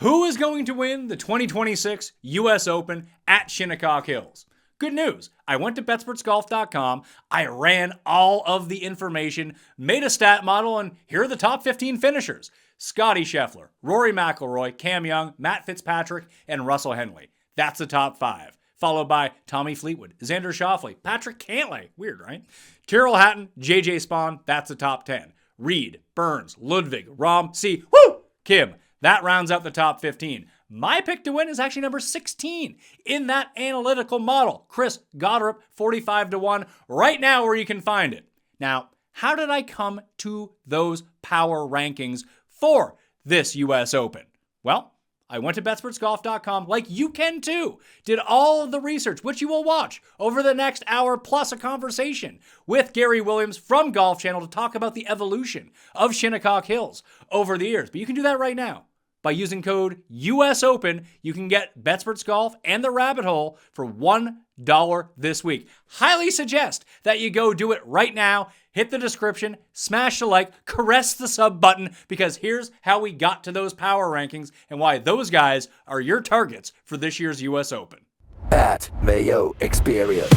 Who is going to win the 2026 U.S. Open at Shinnecock Hills? Good news. I went to Betspertsgolf.com. I ran all of the information, made a stat model, and here are the top 15 finishers. Scottie Scheffler, Rory McIlroy, Cam Young, Matt Fitzpatrick, and Russell Henley. That's the top 5. Followed by Tommy Fleetwood, Xander Schauffele, Patrick Cantlay. Weird, right? Tyrrell Hatton, JJ Spawn. That's the top 10. Reed, Burns, Ludwig, Rahm, Kim. That rounds out the top 15. My pick to win is actually number 16 in that analytical model. Chris Goddard, 45-1, right now where you can find it. Now, how did I come to those power rankings for this U.S. Open? Well, I went to Betspertsgolf.com, like you can too. Did all of the research, which you will watch over the next hour, plus a conversation with Gary Williams from Golf Channel to talk about the evolution of Shinnecock Hills over the years. But you can do that right now. By using code USOPEN, you can get Betsperts Golf and the Rabbit Hole for $1 this week. Highly suggest that you go do it right now. Hit the description, smash the like, caress the sub button, because here's how we got to those power rankings and why those guys are your targets for this year's U.S. Open. At Mayo Experience.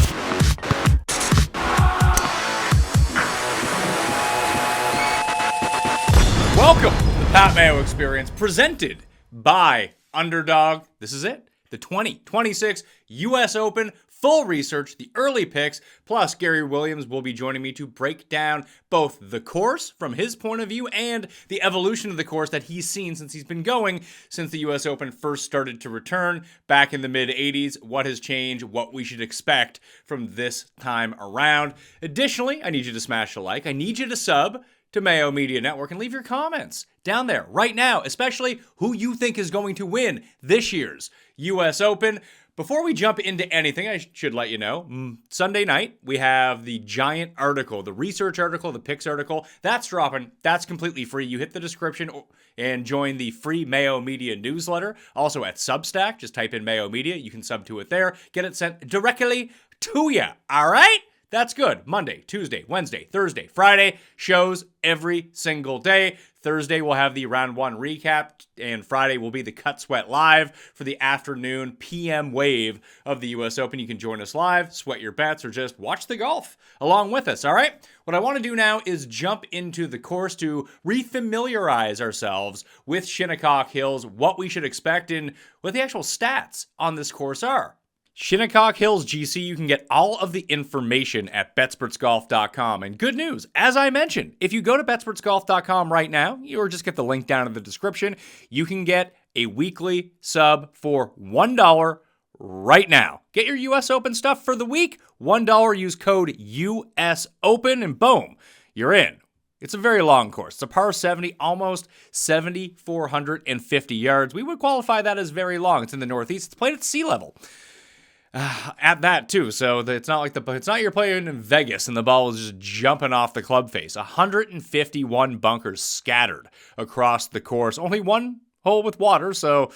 Welcome to the Pat Mayo Experience, presented by Underdog. This is it, the 2026 U.S. Open. Full research, the early picks, plus Gary Williams will be joining me to break down both the course from his point of view and the evolution of the course that he's seen since he's been going since the U.S. Open first started to return back in the mid-'80s, what has changed, what we should expect from this time around. Additionally, I need you to smash the like. I need you to sub to Mayo Media Network and leave your comments down there right now, especially who you think is going to win this year's U.S. Open. Before we jump into anything, I should let you know, Sunday night, we have the giant article, the research article, the picks article. That's dropping. That's completely free. You hit the description and join the free Mayo Media newsletter. Also at Substack, just type in Mayo Media. You can sub to it there. Get it sent directly to you. All right? That's good. Monday, Tuesday, Wednesday, Thursday, Friday, shows every single day. Thursday, we'll have the round 1 recap, and Friday will be the Cut Sweat Live for the afternoon PM wave of the U.S. Open. You can join us live, sweat your bets, or just watch the golf along with us, all right? What I want to do now is jump into the course to refamiliarize ourselves with Shinnecock Hills, what we should expect, and what the actual stats on this course are. Shinnecock Hills GC, you can get all of the information at betspertsgolf.com. And good news, as I mentioned, if you go to betspertsgolf.com right now, or just get the link down in the description, you can get a weekly sub for $1 right now. Get your U.S. Open stuff for the week, $1, use code USOPEN, and boom, you're in. It's a very long course. It's a par 70, almost 7,450 yards. We would qualify that as very long. It's in the Northeast. It's played at sea level. At that too, so it's not you're playing in Vegas and the ball is just jumping off the club face. 151 bunkers scattered across the course. Only one hole with water, so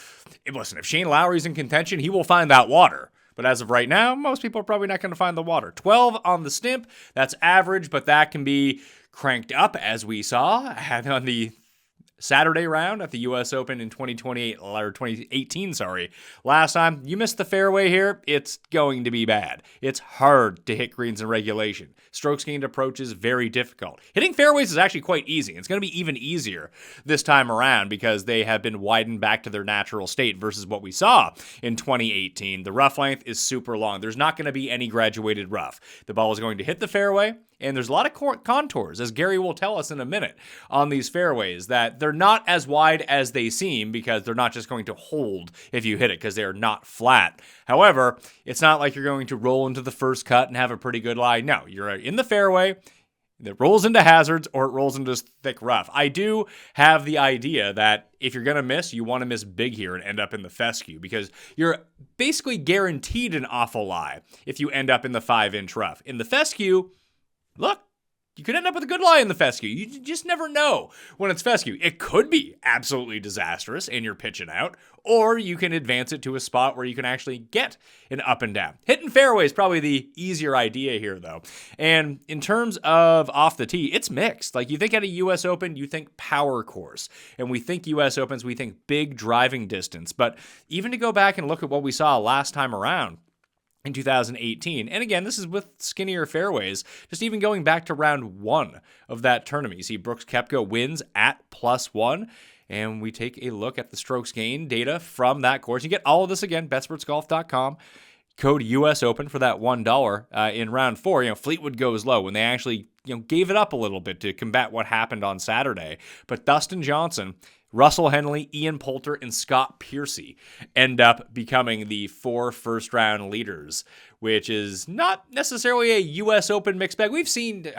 listen, if Shane Lowry's in contention, he will find that water. But as of right now, most people are probably not going to find the water. 12 on the stimp, that's average, but that can be cranked up, as we saw on the Saturday round at the U.S. Open in 2018, last time. You missed the fairway here, it's going to be bad. It's hard to hit greens in regulation. Strokes gained approach is very difficult. Hitting fairways is actually quite easy. It's going to be even easier this time around because they have been widened back to their natural state versus what we saw in 2018. The rough length is super long. There's not going to be any graduated rough. The ball is going to hit the fairway, and there's a lot of contours, as Gary will tell us in a minute, on these fairways, that they're not as wide as they seem because they're not just going to hold if you hit it because they are not flat. However, it's not like you're going to roll into the first cut and have a pretty good lie. No, you're in the fairway. It rolls into hazards or it rolls into thick rough. I do have the idea that if you're going to miss, you want to miss big here and end up in the fescue because you're basically guaranteed an awful lie if you end up in the 5-inch rough. In the fescue, look, you could end up with a good lie in the fescue. You just never know when it's fescue. It could be absolutely disastrous and you're pitching out, or you can advance it to a spot where you can actually get an up and down. Hitting fairway is probably the easier idea here, though. And in terms of off the tee, it's mixed. Like, you think at a U.S. Open, you think power course. And we think U.S. Opens, we think big driving distance. But even to go back and look at what we saw last time around, in 2018. And again, this is with skinnier fairways, just even going back to round 1 of that tournament. You see Brooks Koepka wins at +1, and we take a look at the strokes gained data from that course. You get all of this again, betspertsgolf.com. Code US Open for that $1 in round 4. Fleetwood goes low when they actually gave it up a little bit to combat what happened on Saturday. But Dustin Johnson, Russell Henley, Ian Poulter, and Scott Piercy end up becoming the 4 first-round leaders, which is not necessarily a U.S. Open mixed bag. We've seen,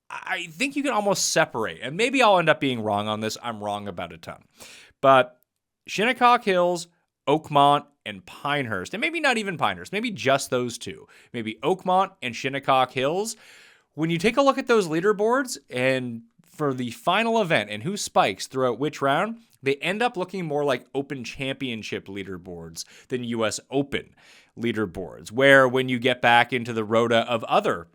I think you can almost separate, and maybe I'll end up being wrong on this. I'm wrong about a ton. But Shinnecock Hills, Oakmont, and Pinehurst, and maybe not even Pinehurst, maybe just those two, maybe Oakmont and Shinnecock Hills. When you take a look at those leaderboards and for the final event and who spikes throughout which round, they end up looking more like Open Championship leaderboards than U.S. Open leaderboards, where when you get back into the rota of other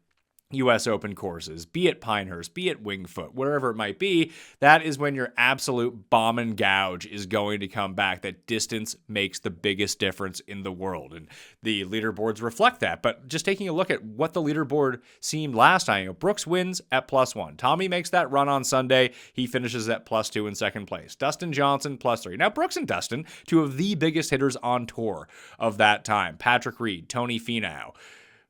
U.S. Open courses, be it Pinehurst, be it Wingfoot, wherever it might be, that is when your absolute bomb and gouge is going to come back. That distance makes the biggest difference in the world, and the leaderboards reflect that. But just taking a look at what the leaderboard seemed last time, Brooks wins at +1. Tommy makes that run on Sunday. He finishes at +2 in second place. Dustin Johnson +3. Now, Brooks and Dustin, two of the biggest hitters on tour of that time. Patrick Reed, Tony Finau.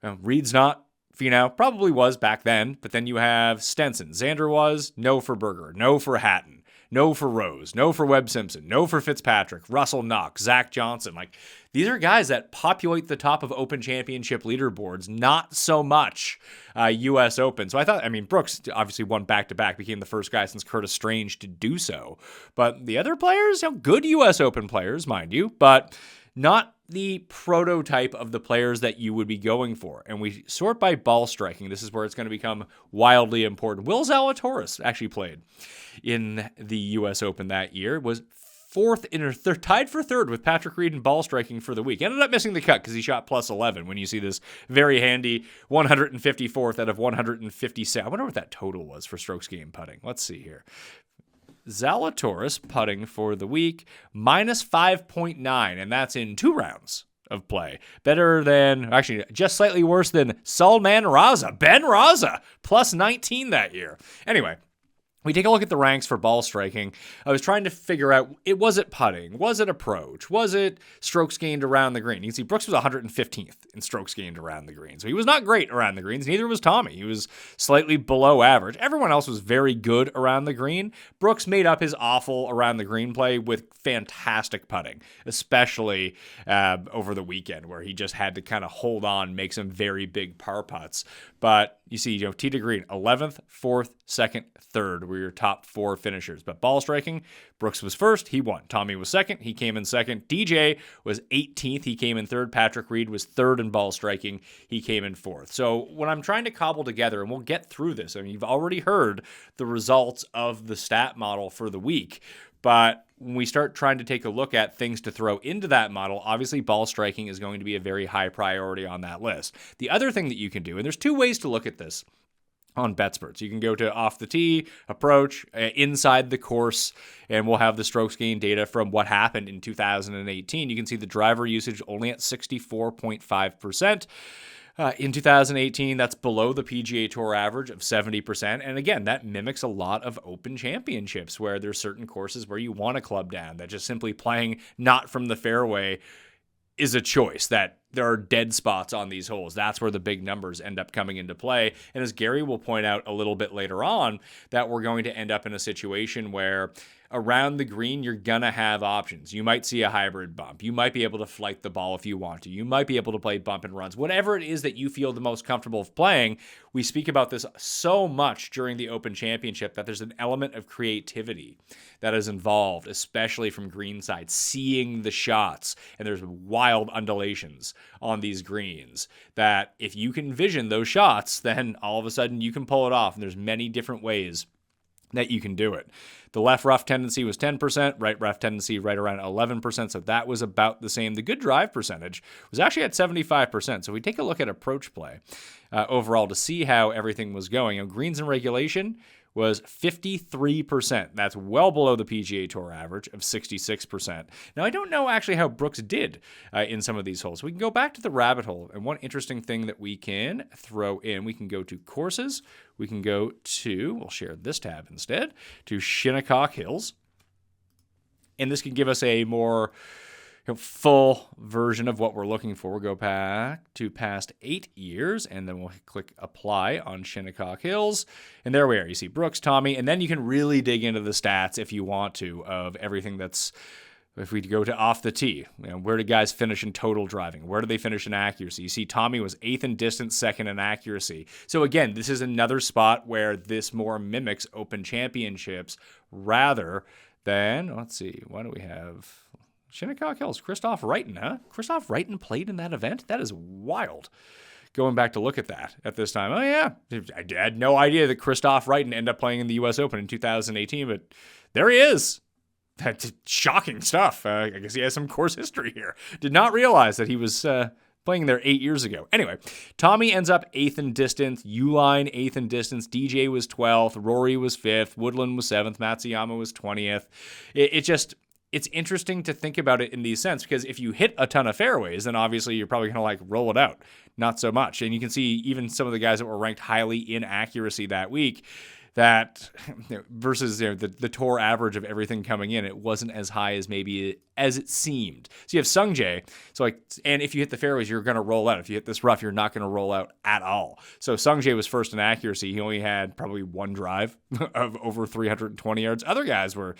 Reed's not. Finau probably was back then, but then you have Stenson. Xander was, no for Berger, no for Hatton, no for Rose, no for Webb Simpson, no for Fitzpatrick, Russell Knox, Zach Johnson. Like, these are guys that populate the top of Open Championship leaderboards, not so much U.S. Open. So I thought, Brooks obviously won back-to-back, became the first guy since Curtis Strange to do so. But the other players, good U.S. Open players, mind you, but not the prototype of the players that you would be going for. And we sort by ball striking. This is where it's going to become wildly important. Will Zalatoris actually played in the U.S. Open that year, was tied for third with Patrick Reed in ball striking for the week. Ended up missing the cut because he shot +11 when you see this very handy 154th out of 157. I wonder what that total was for strokes gained putting. Let's see here. Zalatoris putting for the week, -5.9, and that's in 2 rounds of play. Better than, actually, just slightly worse than Salman Raza, Ben Raza, +19 that year. Anyway, we take a look at the ranks for ball striking. I was trying to figure out, was it putting? Was it approach? Was it strokes gained around the green? You can see Brooks was 115th in strokes gained around the green. So he was not great around the greens. Neither was Tommy. He was slightly below average. Everyone else was very good around the green. Brooks made up his awful around the green play with fantastic putting, especially over the weekend where he just had to kind of hold on, make some very big par putts. But you see, tee to green, 11th, 4th, 2nd, 3rd were your top 4 finishers. But ball striking, Brooks was first, he won. Tommy was second, he came in second. DJ was 18th, he came in third. Patrick Reed was third in ball striking, he came in fourth. So when I'm trying to cobble together, and we'll get through this, you've already heard the results of the stat model for the week. But when we start trying to take a look at things to throw into that model, obviously ball striking is going to be a very high priority on that list. The other thing that you can do, and there's 2 ways to look at this on Betsperts. You can go to off the tee, approach, inside the course, and we'll have the strokes gained data from what happened in 2018. You can see the driver usage only at 64.5%. In 2018, that's below the PGA Tour average of 70%. And again, that mimics a lot of Open Championships where there's certain courses where you want to club down, that just simply playing not from the fairway is a choice, that there are dead spots on these holes. That's where the big numbers end up coming into play. And as Gary will point out a little bit later on, that we're going to end up in a situation where around the green, you're going to have options. You might see a hybrid bump. You might be able to flight the ball if you want to. You might be able to play bump and runs. Whatever it is that you feel the most comfortable playing, we speak about this so much during the Open Championship that there's an element of creativity that is involved, especially from greenside, seeing the shots. And there's wild undulations on these greens that if you can vision those shots, then all of a sudden you can pull it off. And there's many different ways that you can do it. The left rough tendency was 10%, right rough tendency right around 11%, so that was about the same. The good drive percentage was actually at 75%. So we take a look at approach play overall to see how everything was going. Greens in regulation was 53%. That's well below the PGA Tour average of 66%. Now, I don't know actually how Brooks did in some of these holes. We can go back to the rabbit hole, and one interesting thing that we can throw in, we can go to courses. We can go to, we'll share this tab instead, to Shinnecock Hills. And this can give us a more full version of what we're looking for. We'll go back to past 8 years, and then we'll click apply on Shinnecock Hills. And there we are. You see Brooks, Tommy, and then you can really dig into the stats if you want to of everything that's, if we go to off the tee, where did guys finish in total driving? Where did they finish in accuracy? You see Tommy was 8th in distance, 2nd in accuracy. So again, this is another spot where this more mimics Open Championships rather than, let's see, what do we have? Shinnecock Hills, Christoph Reiten, huh? Christoph Reiten played in that event? That is wild. Going back to look at that at this time. Oh, yeah. I had no idea that Christoph Reiten ended up playing in the U.S. Open in 2018, but there he is. That's shocking stuff. I guess he has some course history here. Did not realize that he was playing there 8 years ago. Anyway, Tommy ends up 8th in distance. Uline 8th in distance. DJ was 12th. Rory was 5th. Woodland was 7th. Matsuyama was 20th. It's interesting to think about it in these sense, because if you hit a ton of fairways, then obviously you're probably going to roll it out. Not so much. And you can see even some of the guys that were ranked highly in accuracy that week, that versus the tour average of everything coming in, it wasn't as high as maybe as it seemed. So you have Sungjae. So and if you hit the fairways, you're going to roll out. If you hit this rough, you're not going to roll out at all. So Sungjae was first in accuracy. He only had probably one drive of over 320 yards. Other guys were,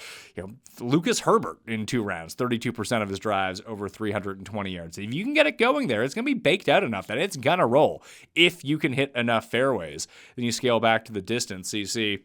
Lucas Herbert in 2 rounds, 32% of his drives over 320 yards. If you can get it going there, it's going to be baked out enough that it's going to roll. If you can hit enough fairways, then you scale back to the distance. So you see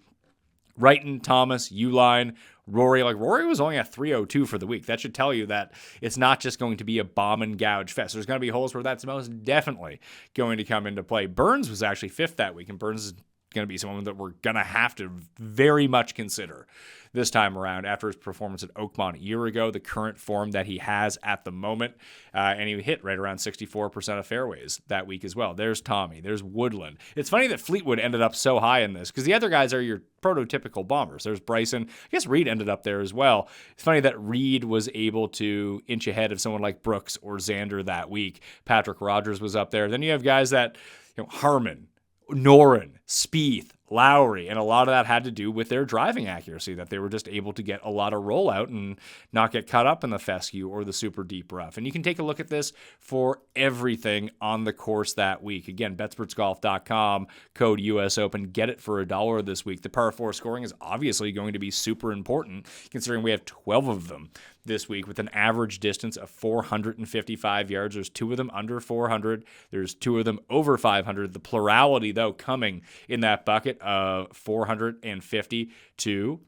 Reiten, Thomas, Uline, Rory. Rory was only at 302 for the week. That should tell you that it's not just going to be a bomb and gouge fest. There's going to be holes where that's most definitely going to come into play. Burns was actually 5th that week, and Burns is going to be someone that we're going to have to very much consider this time around after his performance at Oakmont a year ago, the current form that he has at the moment. And he hit right around 64% of fairways that week as well. There's Tommy. There's Woodland. It's funny that Fleetwood ended up so high in this because the other guys are your prototypical bombers. There's Bryson. I guess Reed ended up there as well. It's funny that Reed was able to inch ahead of someone like Brooks or Xander that week. Patrick Rogers was up there. Then you have guys that, Harmon, Noren, Spieth, Lowry, and a lot of that had to do with their driving accuracy, that they were just able to get a lot of rollout and not get caught up in the fescue or the super deep rough. And you can take a look at this for everything on the course that week. Again, betspertsgolf.com, code US Open, get it for $1 this week. The par 4 scoring is obviously going to be super important, considering we have 12 of them this week with an average distance of 455 yards. There's 2 of them under 400. There's 2 of them over 500. The plurality, though, coming in that bucket of 450 to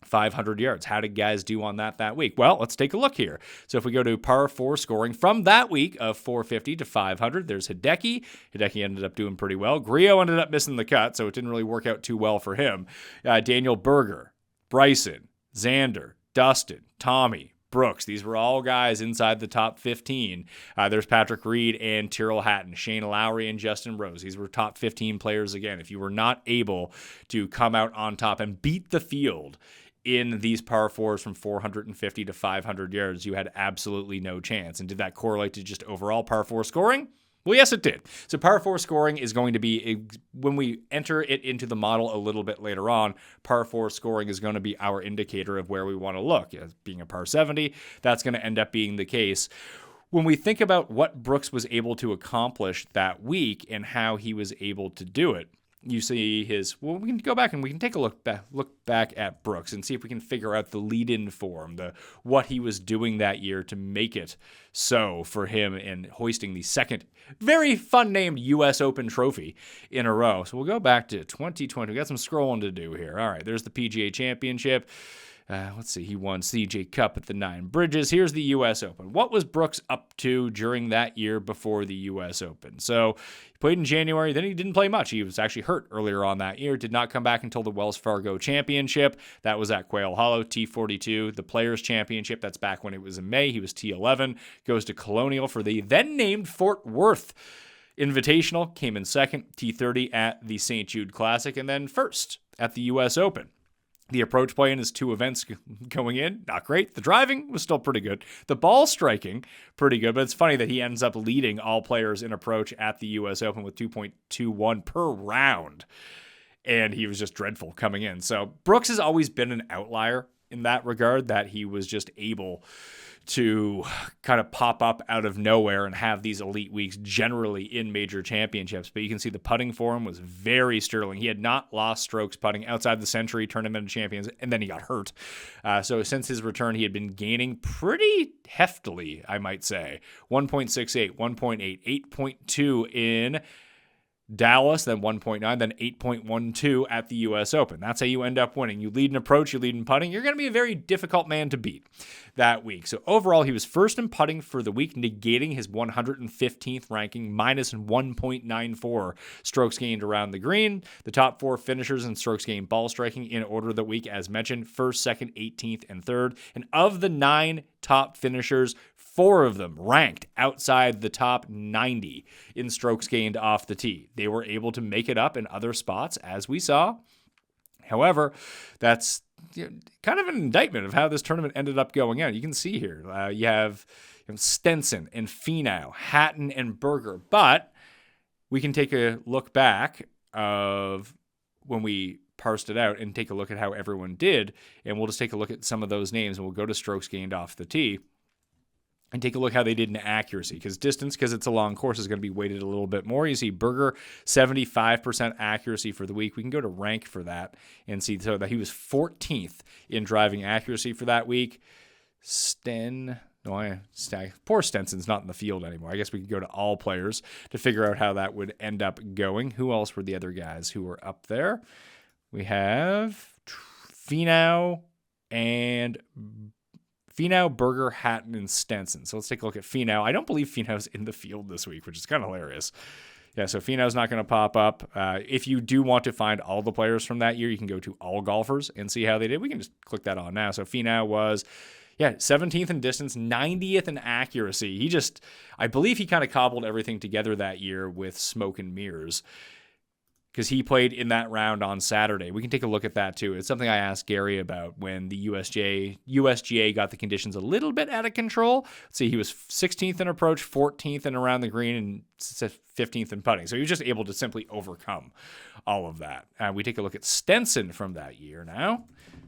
500 yards. How did guys do on that week? Well, let's take a look here. So if we go to par 4 scoring from that week of 450 to 500, there's Hideki. Hideki ended up doing pretty well. Griot ended up missing the cut, so it didn't really work out too well for him. Daniel Berger, Bryson, Xander, Dustin, Tommy, Brooks. These were all guys inside the top 15. There's Patrick Reed and Tyrrell Hatton, Shane Lowry and Justin Rose. These were top 15 players again. If you were not able to come out on top and beat the field in these par 4s from 450 to 500 yards, you had absolutely no chance. And did that correlate to just overall par 4 scoring? Well, yes, it did. So par 4 scoring is going to be, when we enter it into the model a little bit later on, par 4 scoring is going to be our indicator of where we want to look. As being a par 70, that's going to end up being the case. When we think about what Brooks was able to accomplish that week and how he was able to do it, you see we can go back and we can take a look back at Brooks and see if we can figure out the lead-in for him, what he was doing that year to make it so for him in hoisting the second very fun-named U.S. Open trophy in a row. So we'll go back to 2020. We got some scrolling to do here. All right, there's the PGA Championship. Let's see, he won CJ Cup at the Nine Bridges. Here's the U.S. Open. What was Brooks up to during that year before the U.S. Open? So he played in January, then he didn't play much. He was actually hurt earlier on that year, did not come back until the Wells Fargo Championship. That was at Quail Hollow, T42. The Players Championship, that's back when it was in May. He was T11, goes to Colonial for the then-named Fort Worth Invitational, came in second, T30 at the St. Jude Classic, and then first at the U.S. Open. The approach play in his 2 events going in, not great. The driving was still pretty good. The ball striking, pretty good. But it's funny that he ends up leading all players in approach at the U.S. Open with 2.21 per round. And he was just dreadful coming in. So Brooks has always been an outlier in that regard, that he was just able to kind of pop up out of nowhere and have these elite weeks generally in major championships. But you can see the putting for him was very sterling. He had not lost strokes putting outside the Century Tournament of Champions, and then he got hurt. So since his return, he had been gaining pretty heftily, I might say. 1.68, 1.8, 8.2 in Dallas, then 1.9, then 8.12 at the U.S. Open. That's how you end up winning. You lead in approach, you lead in putting. You're going to be a very difficult man to beat that week. So overall, he was first in putting for the week, negating his 115th ranking, minus 1.94 strokes gained around the green. The top 4 finishers in strokes gained ball striking in order of the week, as mentioned, first, second, 18th, and third. And of the 9 top finishers, 4 of them ranked outside the top 90 in strokes gained off the tee. They were able to make it up in other spots, as we saw. However, that's kind of an indictment of how this tournament ended up going out. You can see here, you have Stenson and Finau, Hatton and Berger. But we can take a look back of when we parsed it out and take a look at how everyone did. And we'll just take a look at some of those names, and we'll go to strokes gained off the tee and take a look how they did in accuracy, because distance, because it's a long course, is going to be weighted a little bit more. You see Berger, 75% accuracy for the week. We can go to rank for that and see so that he was 14th in driving accuracy for that week. Poor Stenson's not in the field anymore. I guess we could go to all players to figure out how that would end up going. Who else were the other guys who were up there? We have Finau, Berger, Hatton, and Stenson. So let's take a look at Finau. I don't believe Finau's in the field this week, which is kind of hilarious. Yeah, so Finau's not going to pop up. If you do want to find all the players from that year, you can go to all golfers and see how they did. We can just click that on now. So Finau was 17th in distance, 90th in accuracy. I believe he kind of cobbled everything together that year with smoke and mirrors, because he played in that round on Saturday. We can take a look at that too. It's something I asked Gary about when the USGA got the conditions a little bit out of control. Let's see, he was 16th in approach, 14th in around the green, and 15th in putting. So he was just able to simply overcome all of that. We take a look at Stenson from that year now.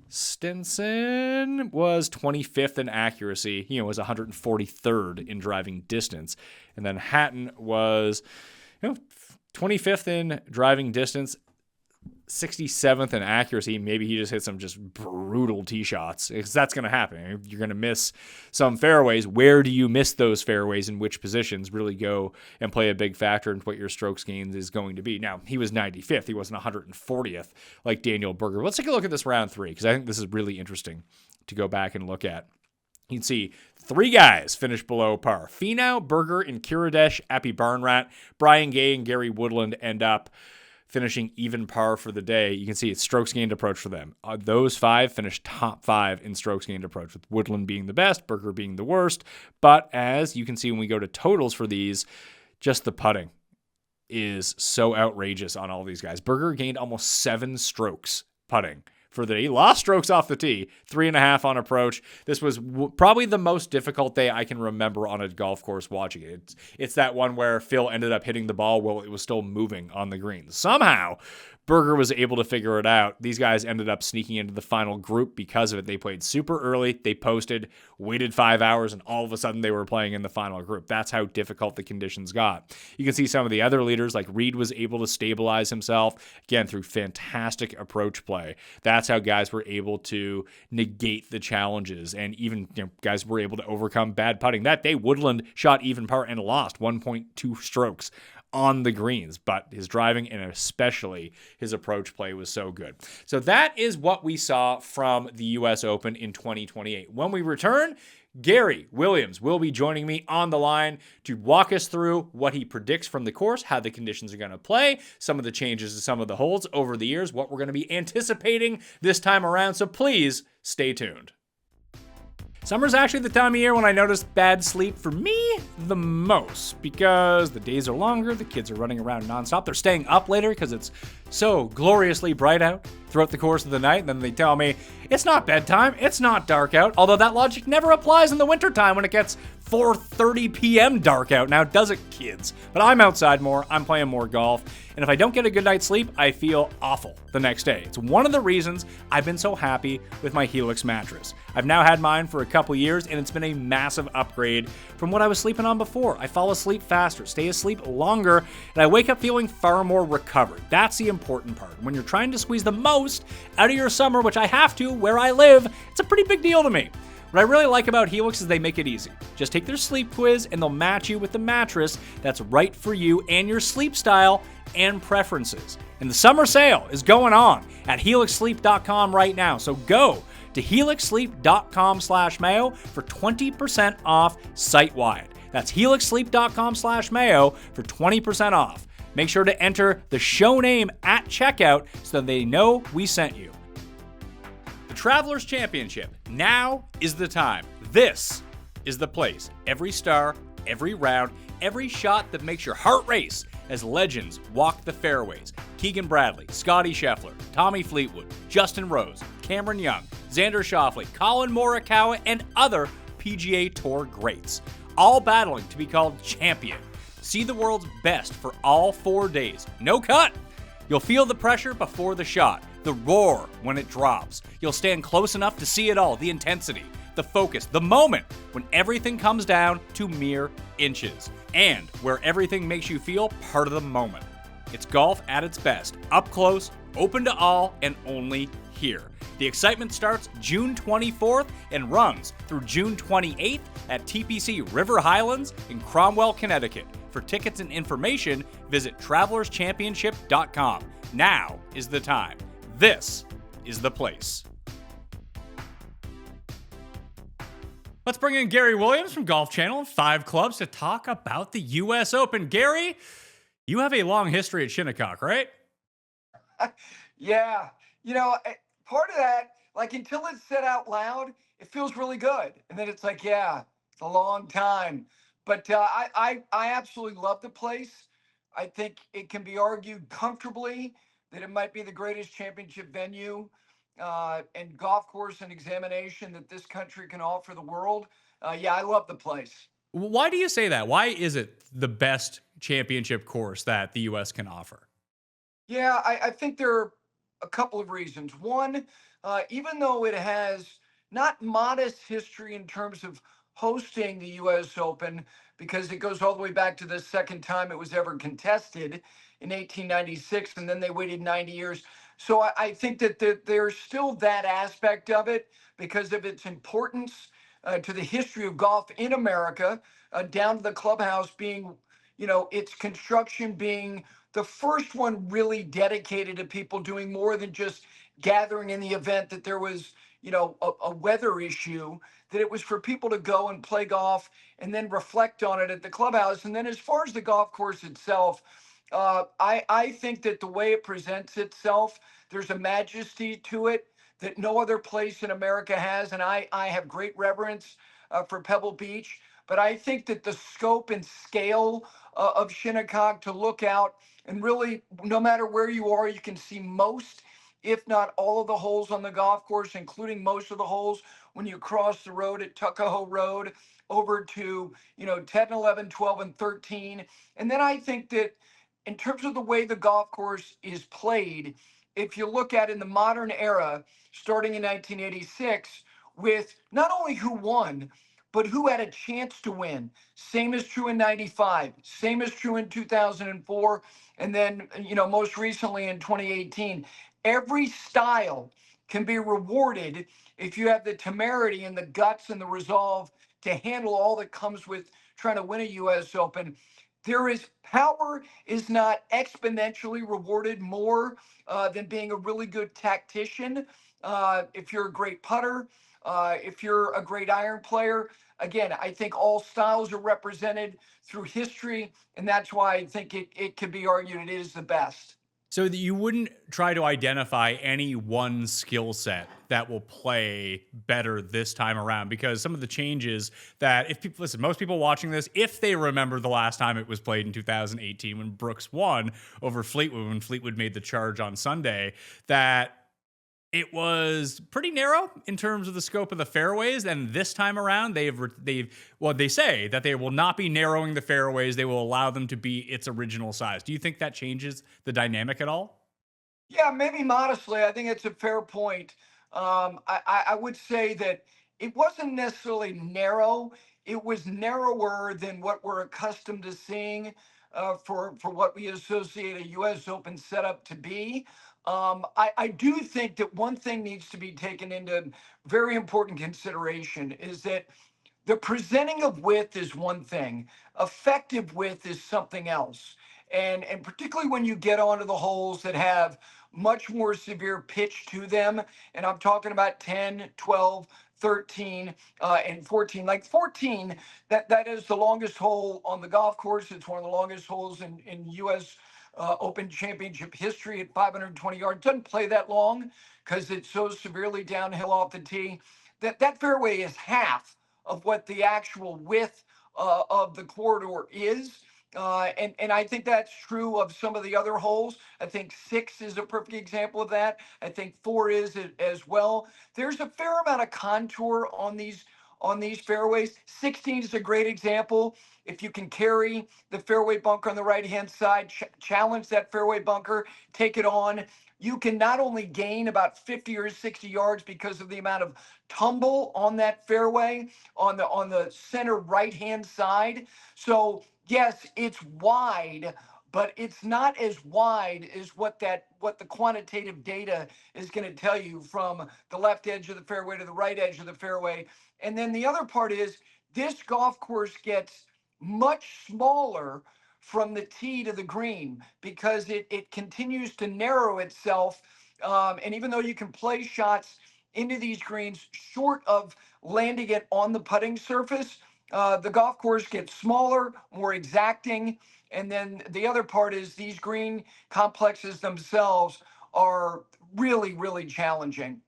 Stenson was 25th in accuracy. He was 143rd in driving distance. And then Hatton was 25th in driving distance, 67th in accuracy. Maybe he just hit some just brutal tee shots, because that's going to happen. You're going to miss some fairways. Where do you miss those fairways, in which positions really go and play a big factor in what your strokes gains is going to be. Now, he was 95th. He wasn't 140th like Daniel Berger. Let's take a look at this round 3, because I think this is really interesting to go back and look at. You can see 3 guys finish below par. Finau, Berger, and Kiradesh Aphibarnrat. Brian Gay and Gary Woodland end up finishing even par for the day. You can see it's strokes gained approach for them. Those 5 finished top 5 in strokes gained approach, with Woodland being the best, Berger being the worst. But as you can see when we go to totals for these, just the putting is so outrageous on all these guys. Berger gained almost 7 strokes putting for the day. He lost strokes off the tee, 3.5 on approach. This was probably the most difficult day I can remember on a golf course watching it. It's that one where Phil ended up hitting the ball while it was still moving on the green. Somehow, Berger was able to figure it out. These guys ended up sneaking into the final group because of it. They played super early. They posted, waited 5 hours, and all of a sudden they were playing in the final group. That's how difficult the conditions got. You can see some of the other leaders, like Reed was able to stabilize himself, again, through fantastic approach play. That's how guys were able to negate the challenges, and even guys were able to overcome bad putting. That day, Woodland shot even par and lost 1.2 strokes on the greens, but his driving and especially his approach play was so good. So that is what we saw from the U.S. Open in 2028. When we return, Gary Williams will be joining me on the line to walk us through what he predicts from the course, how the conditions are going to play, some of the changes to some of the holes over the years, what we're going to be anticipating this time around. So please stay tuned. Summer's actually the time of year when I notice bad sleep for me the most, because the days are longer, the kids are running around nonstop, they're staying up later because it's so gloriously bright out throughout the course of the night, and then they tell me, it's not bedtime, it's not dark out, although that logic never applies in the wintertime when it gets 4:30 p.m. dark out. Now, does it, kids? But I'm outside more, I'm playing more golf, and if I don't get a good night's sleep, I feel awful the next day. It's one of the reasons I've been so happy with my Helix mattress. I've now had mine for a couple years, and it's been a massive upgrade from what I was sleeping on before. I fall asleep faster, stay asleep longer, and I wake up feeling far more recovered. That's the important part. When you're trying to squeeze the most out of your summer, which I have to where I live, it's a pretty big deal to me. What I really like about Helix is they make it easy. Just take their sleep quiz and they'll match you with the mattress that's right for you and your sleep style and preferences. And the summer sale is going on at helixsleep.com right now. So go to helixsleep.com/Mayo for 20% off site-wide. That's helixsleep.com/Mayo for 20% off. Make sure to enter the show name at checkout so they know we sent you. The Travelers Championship. Now is the time. This is the place. Every star, every round, every shot that makes your heart race as legends walk the fairways. Keegan Bradley, Scotty Scheffler, Tommy Fleetwood, Justin Rose, Cameron Young, Xander Schauffele, Colin Morikawa, and other PGA Tour greats, all battling to be called champion. See the world's best for all 4 days. No cut. You'll feel the pressure before the shot, the roar when it drops. You'll stand close enough to see it all, the intensity, the focus, the moment when everything comes down to mere inches, and where everything makes you feel part of the moment. It's golf at its best, up close, open to all, and only here. The excitement starts June 24th and runs through June 28th at TPC River Highlands in Cromwell, Connecticut. For tickets and information, visit travelerschampionship.com. Now is the time. This is the place. Let's bring in Gary Williams from Golf Channel and 5 Clubs to talk about the U.S. Open. Gary, you have a long history at Shinnecock, right? Yeah. Part of that, like until it's said out loud, it feels really good. And then it's like, yeah, it's a long time. But I absolutely love the place. I think it can be argued comfortably that it might be the greatest championship venue and golf course and examination that this country can offer the world. Yeah, I love the place. Why do you say that? Why is it the best championship course that the U.S. can offer? Yeah, I think there are a couple of reasons. One, even though it has not modest history in terms of hosting the U.S. Open, because it goes all the way back to the second time it was ever contested in 1896, and then they waited 90 years. So I think that there's still that aspect of it because of its importance to the history of golf in America, down to the clubhouse being, its construction being the first one really dedicated to people doing more than just gathering in the event that there was, a weather issue, that it was for people to go and play golf and then reflect on it at the clubhouse. And then as far as the golf course itself, I think that the way it presents itself, there's a majesty to it that no other place in America has. And I have great reverence for Pebble Beach. But I think that the scope and scale of Shinnecock to look out and really, no matter where you are, you can see most, if not all of the holes on the golf course, including most of the holes when you cross the road at Tuckahoe Road over to, 10, 11, 12, and 13. And then I think that in terms of the way the golf course is played, if you look at in the modern era, starting in 1986, with not only who won, but who had a chance to win. Same is true in 95, same is true in 2004, and then, most recently in 2018. Every style can be rewarded if you have the temerity and the guts and the resolve to handle all that comes with trying to win a US Open. Power is not exponentially rewarded more than being a really good tactician. If you're a great putter, if you're a great iron player, again, I think all styles are represented through history, and that's why I think it could be argued it is the best. So that you wouldn't try to identify any one skill set that will play better this time around, because some of the changes that, if people listen, most people watching this, if they remember the last time it was played in 2018 when Brooks won over Fleetwood, when Fleetwood made the charge on Sunday, that it was pretty narrow in terms of the scope of the fairways, and this time around, they say that they will not be narrowing the fairways. They will allow them to be its original size. Do you think that changes the dynamic at all? Yeah, maybe modestly. I think it's a fair point. I would say that it wasn't necessarily narrow. It was narrower than what we're accustomed to seeing for what we associate a U.S. Open setup to be. I do think that one thing needs to be taken into very important consideration is that the presenting of width is one thing, effective width is something else. And particularly when you get onto the holes that have much more severe pitch to them, and I'm talking about 10, 12, 13, and 14. Like 14, that is the longest hole on the golf course. It's one of the longest holes in U.S. Open Championship history at 520 yards. Doesn't play that long because it's so severely downhill off the tee. That fairway is half of what the actual width of the corridor is. And I think that's true of some of the other holes. I think 6 is a perfect example of that. I think 4 is as well. There's a fair amount of contour on these fairways. 16 is a great example. If you can carry the fairway bunker on the right-hand side, challenge that fairway bunker, take it on, you can not only gain about 50 or 60 yards because of the amount of tumble on that fairway on the center right-hand side. So yes, it's wide, but it's not as wide as what the quantitative data is going to tell you from the left edge of the fairway to the right edge of the fairway. And then the other part is this golf course gets much smaller from the tee to the green because it continues to narrow itself. And even though you can play shots into these greens short of landing it on the putting surface, the golf course gets smaller, more exacting. And then the other part is these green complexes themselves are really, really challenging.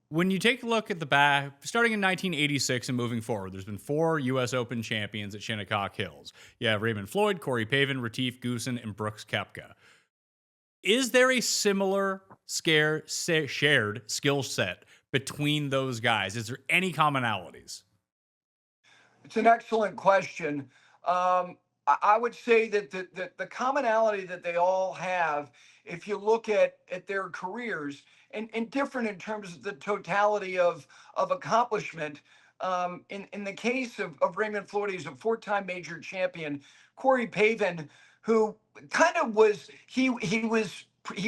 When you take a look at the back, starting in 1986 and moving forward, there's been 4 U.S. Open champions at Shinnecock Hills. You have Raymond Floyd, Corey Pavin, Retief Goosen, and Brooks Koepka. Is there a similar shared skill set between those guys? Is there any commonalities? It's an excellent question. I would say that the commonality that they all have, if you look at their careers, and different in terms of the totality of accomplishment. In the case of Raymond Floyd, he's a 4-time major champion. Corey Pavin, who kind of he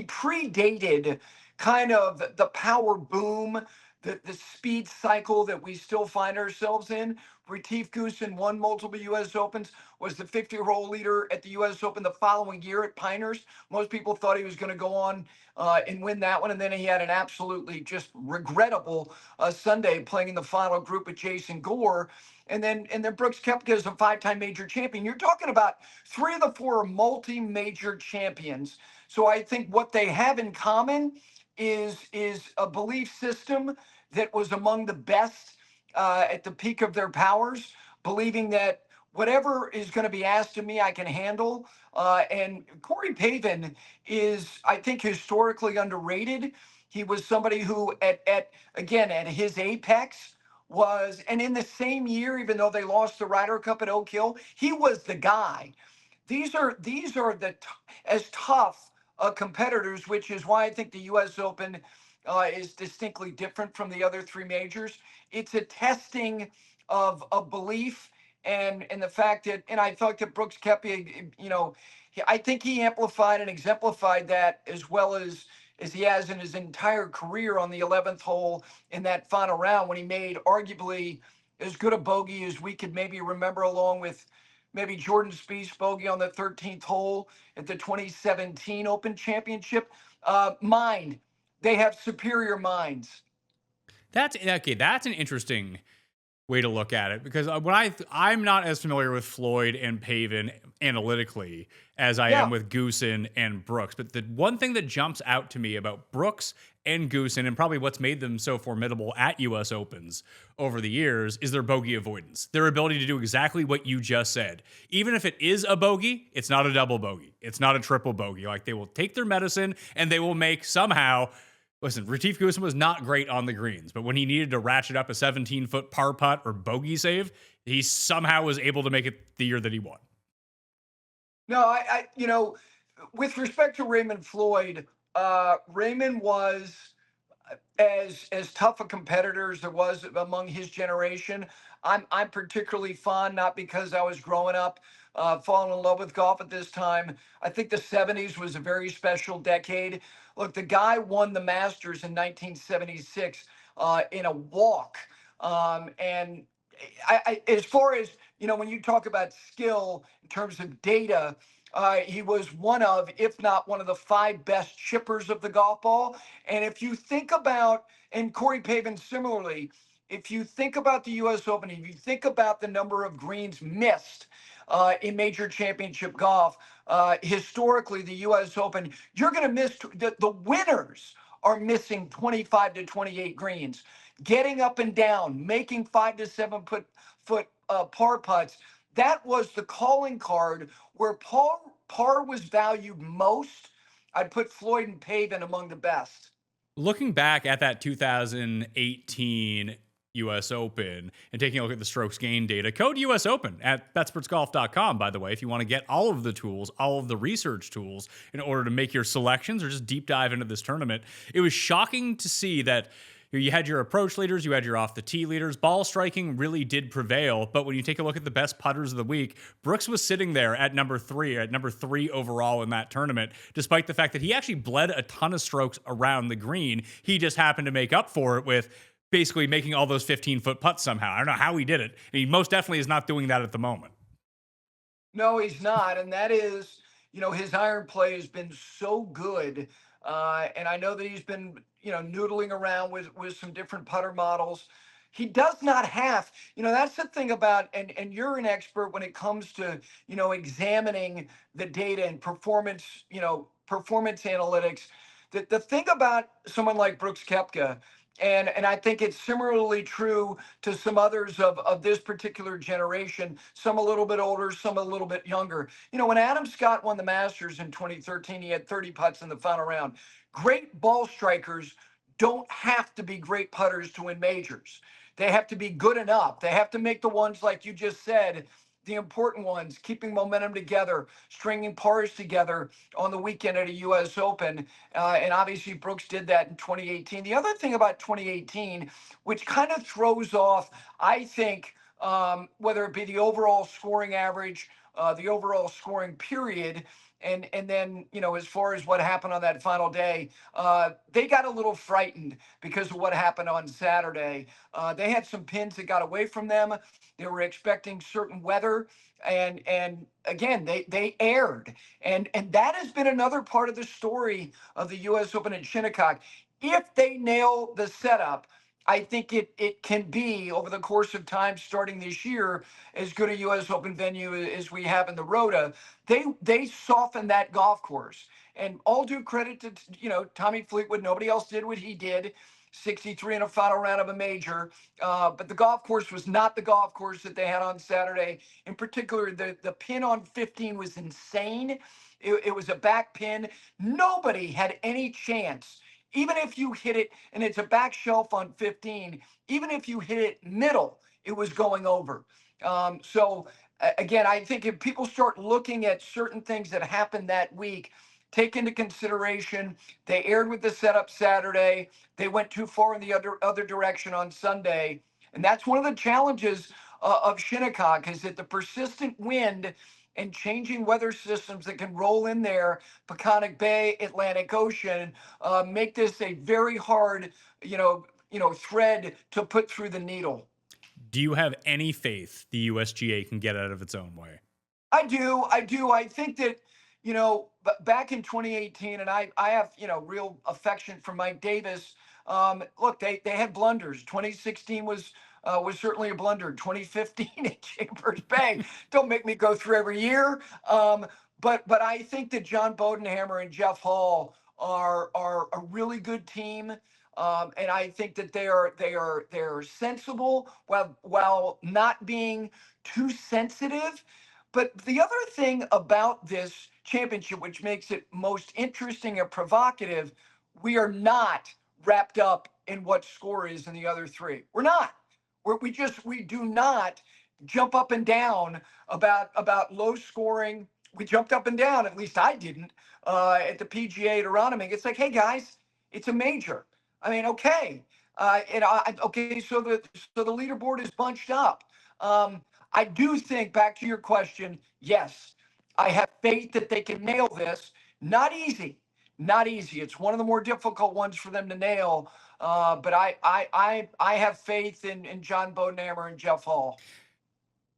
predated kind of the power boom, the speed cycle that we still find ourselves in. Retief Goosen won multiple U.S. Opens, was the 50-year-old leader at the U.S. Open the following year at Pinehurst. Most people thought he was going to go on and win that one, and then he had an absolutely just regrettable Sunday playing in the final group with Jason Gore. And then Brooks Koepka is a 5-time major champion. You're talking about 3 of the 4 multi-major champions. So I think what they have in common is a belief system that was among the best at the peak of their powers, believing that whatever is going to be asked of me, I can handle. And Corey Pavin is, I think, historically underrated. He was somebody who, at his apex, and in the same year, even though they lost the Ryder Cup at Oak Hill, he was the guy these are as tough competitors, which is why I think the U.S. Open is distinctly different from the other three majors. It's a testing of belief and the fact that, and I thought that Brooks Koepka, I think he amplified and exemplified that as well as he has in his entire career on the 11th hole in that final round when he made arguably as good a bogey as we could maybe remember, along with maybe Jordan Spieth's bogey on the 13th hole at the 2017 Open Championship. Mind, they have superior minds. That's okay. That's an interesting way to look at it because I'm not as familiar with Floyd and Pavin analytically as I am Yeah. with Goosen and Brooks. But the one thing that jumps out to me about Brooks and Goosen, and probably what's made them so formidable at U.S. Opens over the years, is their bogey avoidance, their ability to do exactly what you just said. Even if it is a bogey, it's not a double bogey, it's not a triple bogey. Like, they will take their medicine and they will make somehow. Listen, Retief Goosen was not great on the greens, but when he needed to ratchet up a 17-foot par putt or bogey save, he somehow was able to make it the year that he won. No, with respect to Raymond Floyd, Raymond was as tough a competitor as there was among his generation. I'm particularly fond, not because I was growing up, falling in love with golf at this time. I think the 70s was a very special decade. Look, the guy won the Masters in 1976 in a walk. And as far as, when you talk about skill in terms of data, he was one of, if not one of the five best chippers of the golf ball. And if you think about, and Corey Pavin similarly, if you think about the U.S. Open, if you think about the number of greens missed in major championship golf, historically, the U.S. Open, you're going to miss, the winners are missing 25 to 28 greens, getting up and down, making 5 to 7 foot par putts. That was the calling card where par was valued most. I'd put Floyd and Pavin among the best. Looking back at that 2018 U.S. Open and taking a look at the strokes gain data, code U.S. Open at betspertsgolf.com, by the way, if you want to get all of the tools, all of the research tools in order to make your selections or just deep dive into this tournament. It was shocking to see that you had your approach leaders, you had your off the tee leaders. Ball striking really did prevail, but when you take a look at the best putters of the week, Brooks was sitting there at number three overall in that tournament, despite the fact that he actually bled a ton of strokes around the green. He just happened to make up for it with basically making all those 15-foot putts somehow. I don't know how he did it. And he most definitely is not doing that at the moment. No, he's not. And that is, his iron play has been so good. And I know that he's been, noodling around with some different putter models. He does not have, that's the thing about, and you're an expert when it comes to, examining the data and performance, performance analytics. The thing about someone like Brooks Koepka, and I think it's similarly true to some others of this particular generation, some a little bit older, some a little bit younger. When Adam Scott won the Masters in 2013, he had 30 putts in the final round. Great ball strikers don't have to be great putters to win majors. They have to be good enough. They have to make the ones, like you just said, the important ones, keeping momentum together, stringing pars together on the weekend at a U.S. Open. And obviously, Brooks did that in 2018. The other thing about 2018, which kind of throws off, I think, whether it be the overall scoring average, the overall scoring period, and then, as far as what happened on that final day, they got a little frightened because of what happened on Saturday. They had some pins that got away from them. They were expecting certain weather, and again, they erred, and that has been another part of the story of the U.S. Open at Shinnecock. If they nail the setup, I think it can be, over the course of time starting this year, as good a U.S. Open venue as we have in the Rota. They softened that golf course, and all due credit to Tommy Fleetwood. Nobody else did what he did. 63 in a final round of a major. But the golf course was not the golf course that they had on Saturday. In particular, the pin on 15 was insane. It was a back pin. Nobody had any chance. Even if you hit it, and it's a back shelf on 15, even if you hit it middle, it was going over. So Again, I think if people start looking at certain things that happened that week, take into consideration they aired with the setup Saturday, they went too far in the other direction on Sunday, and that's one of the challenges of Shinnecock is that the persistent wind and changing weather systems that can roll in there, Peconic Bay, Atlantic Ocean, make this a very hard, thread to put through the needle. Do you have any faith the USGA can get out of its own way? I do. I do. I think that, back in 2018, and I have, real affection for Mike Davis. Look, they had blunders. 2016 was certainly a blunder. 2015 at Chambers Bay. Don't make me go through every year. But I think that John Bodenhammer and Jeff Hall are a really good team. And I think that they're sensible while not being too sensitive. But the other thing about this championship, which makes it most interesting and provocative, we are not wrapped up in what score is in the other three. We're not. We do not jump up and down about low scoring. We jumped up and down. At least I didn't at the PGA at Aronimink. It's like, hey guys, it's a major. I mean, okay, okay. So the leaderboard is bunched up. I do think, back to your question, yes, I have faith that they can nail this. Not easy, not easy. It's one of the more difficult ones for them to nail. But I have faith in John Bodenhammer and Jeff Hall.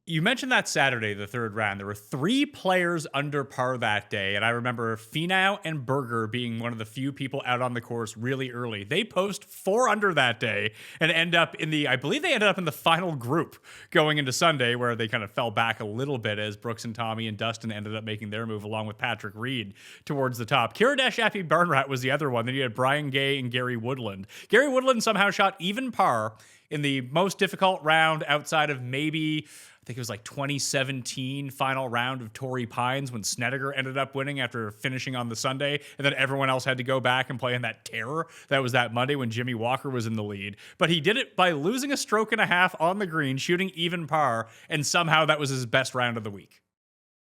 You mentioned that Saturday, the third round. There were 3 players under par that day, and I remember Finau and Berger being one of the few people out on the course really early. They post 4 under that day and end up I believe they ended up in the final group going into Sunday, where they kind of fell back a little bit as Brooks and Tommy and Dustin ended up making their move along with Patrick Reed towards the top. Kiradesh Appy Barnrat was the other one. Then you had Brian Gay and Gary Woodland. Gary Woodland somehow shot even par in the most difficult round outside of maybe, I think it was like 2017 final round of Torrey Pines when Snedeker ended up winning after finishing on the Sunday, and then everyone else had to go back and play in that terror that was that Monday when Jimmy Walker was in the lead. But he did it by losing a stroke and a half on the green, shooting even par, and somehow that was his best round of the week.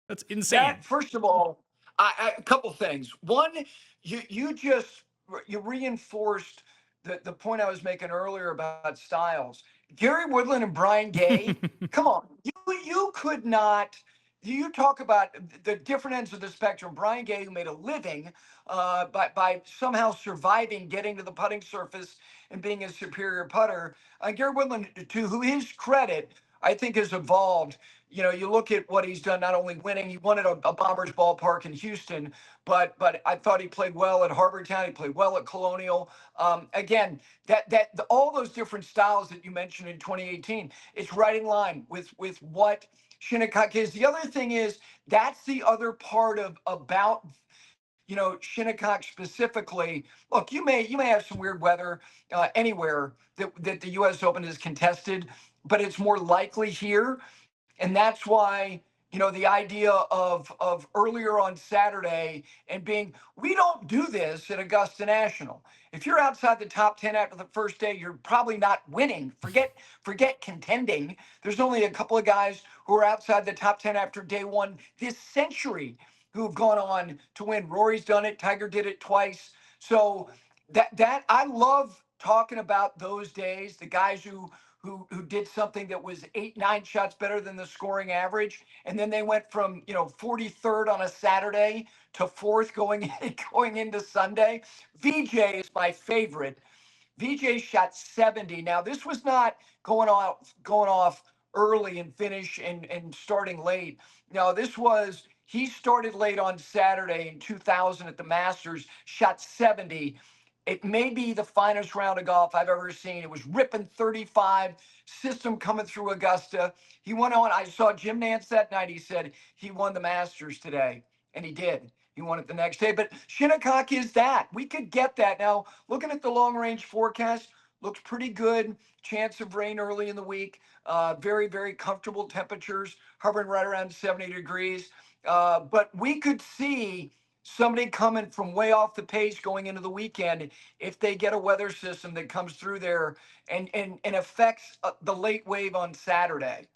That's insane. First of all, a couple things. One, you reinforced the point I was making earlier about styles. Gary Woodland and Brian Gay, come on, you could not. You talk about the different ends of the spectrum. Brian Gay, who made a living by somehow surviving, getting to the putting surface and being a superior putter. Gary Woodland, to his credit, I think has evolved. You look at what he's done, not only winning, he won at a Bombers ballpark in Houston, but I thought he played well at Harbour Town. He played well at Colonial. Again, all those different styles that you mentioned in 2018, it's right in line with what Shinnecock is. The other thing is that's the other part about Shinnecock specifically. Look, you may have some weird weather anywhere that the U.S. Open is contested, but it's more likely here. And that's why, the idea of earlier on Saturday and we don't do this at Augusta National. If you're outside the top 10 after the first day, you're probably not winning. Forget contending. There's only a couple of guys who are outside the top 10 after day one this century who have gone on to win. Rory's done it. Tiger did it twice. So that I love talking about those days, the guys who did something that was 8-9 shots better than the scoring average, and then they went from 43rd on a Saturday to 4th going into Sunday. VJ is my favorite. VJ shot 70. Now this was not going off early and finish and starting late. No, he started late on Saturday in 2000 at the Masters, shot 70. It may be the finest round of golf I've ever seen. It was ripping 35, system coming through Augusta. He went on. I saw Jim Nantz that night. He said he won the Masters today, and he did. He won it the next day. But Shinnecock is that. We could get that. Now, looking at the long-range forecast, looks pretty good. Chance of rain early in the week. Very, very comfortable temperatures, hovering right around 70 degrees. But we could see somebody coming from way off the pace going into the weekend if they get a weather system that comes through there and affects the late wave on Saturday.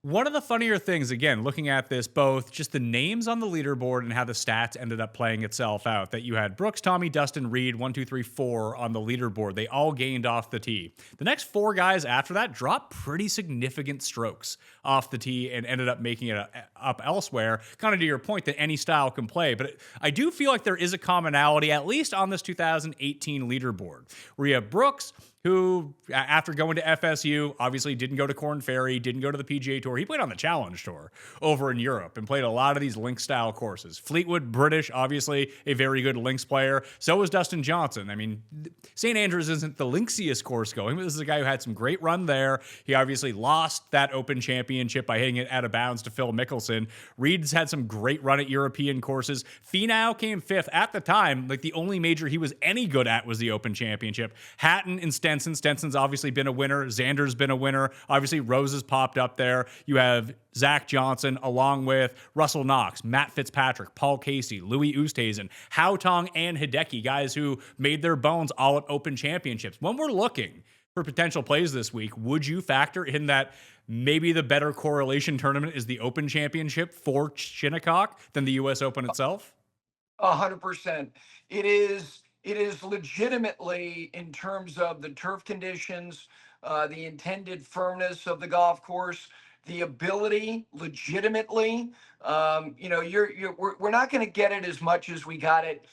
One of the funnier things, again, looking at this, both just the names on the leaderboard and how the stats ended up playing itself out, that you had Brooks, Tommy, Dustin, Reed, 1, 2, 3, 4 on the leaderboard. They all gained off the tee. The next 4 guys after that dropped pretty significant strokes off the tee and ended up making it up elsewhere. Kind of to your point that any style can play. But I do feel like there is a commonality, at least on this 2018 leaderboard, where you have Brooks, who, after going to FSU, obviously didn't go to Korn Ferry, didn't go to the PGA Tour. He played on the Challenge Tour over in Europe and played a lot of these links-style courses. Fleetwood, British, obviously a very good links player. So was Dustin Johnson. I mean, St. Andrews isn't the linksiest course going, but this is a guy who had some great run there. He obviously lost that Open Championship by hitting it out of bounds to Phil Mickelson. Reed's had some great run at European courses. Finau came 5th at the time. Like, the only major he was any good at was the Open Championship. Hatton and Stenson's obviously been a winner. Xander's been a winner. Obviously, Rose has popped up there. You have Zach Johnson along with Russell Knox, Matt Fitzpatrick, Paul Casey, Louis Oosthuizen, Haotong, and Hideki, guys who made their bones all at Open Championships. When we're looking for potential plays this week, would you factor in that maybe the better correlation tournament is the Open Championship for Shinnecock than the U.S. Open itself? 100%. It is legitimately, in terms of the turf conditions, the intended firmness of the golf course, the ability, legitimately. We're not going to get it as much as we got it,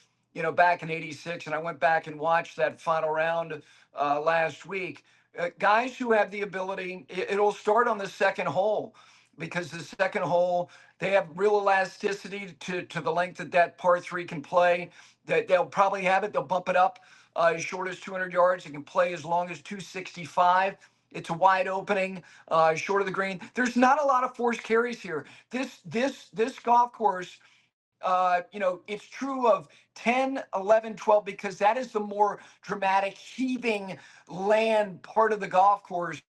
back in '86. And I went back and watched that final round last week. Guys who have the ability, it'll start on the second hole, because the second hole, they have real elasticity to the length that par 3 can play. That they'll probably have it. They'll bump it up as short as 200 yards. It can play as long as 265. It's a wide opening, short of the green. There's not a lot of forced carries here. This golf course, it's true of 10, 11, 12, because that is the more dramatic, heaving land part of the golf course.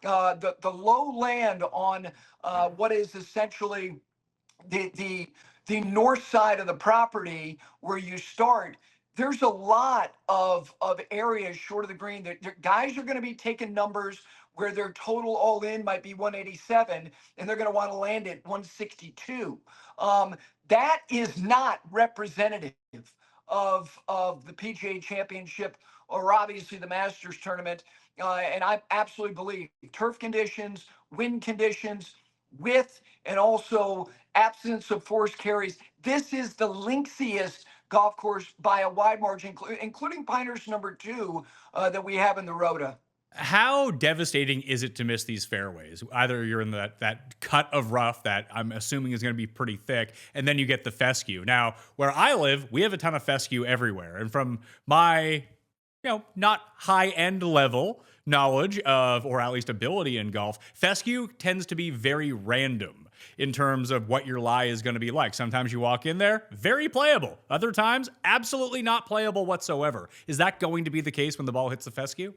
The low land on what is essentially the north side of the property where you start, there's a lot of areas short of the green that guys are going to be taking numbers where their total all in might be 187 and they're going to want to land at 162. That is not representative of the PGA Championship or obviously the Masters tournament. And I absolutely believe turf conditions, wind conditions, width, and also absence of forced carries. This is the linksiest golf course by a wide margin, including Pinehurst number 2 that we have in the Rota. How devastating is it to miss these fairways? Either you're in that cut of rough that I'm assuming is going to be pretty thick, and then you get the fescue. Now, where I live, we have a ton of fescue everywhere. And from my, not high-end level knowledge of, or at least ability in golf, fescue tends to be very random in terms of what your lie is going to be like. Sometimes you walk in there, very playable. Other times, absolutely not playable whatsoever. Is that going to be the case when the ball hits the fescue?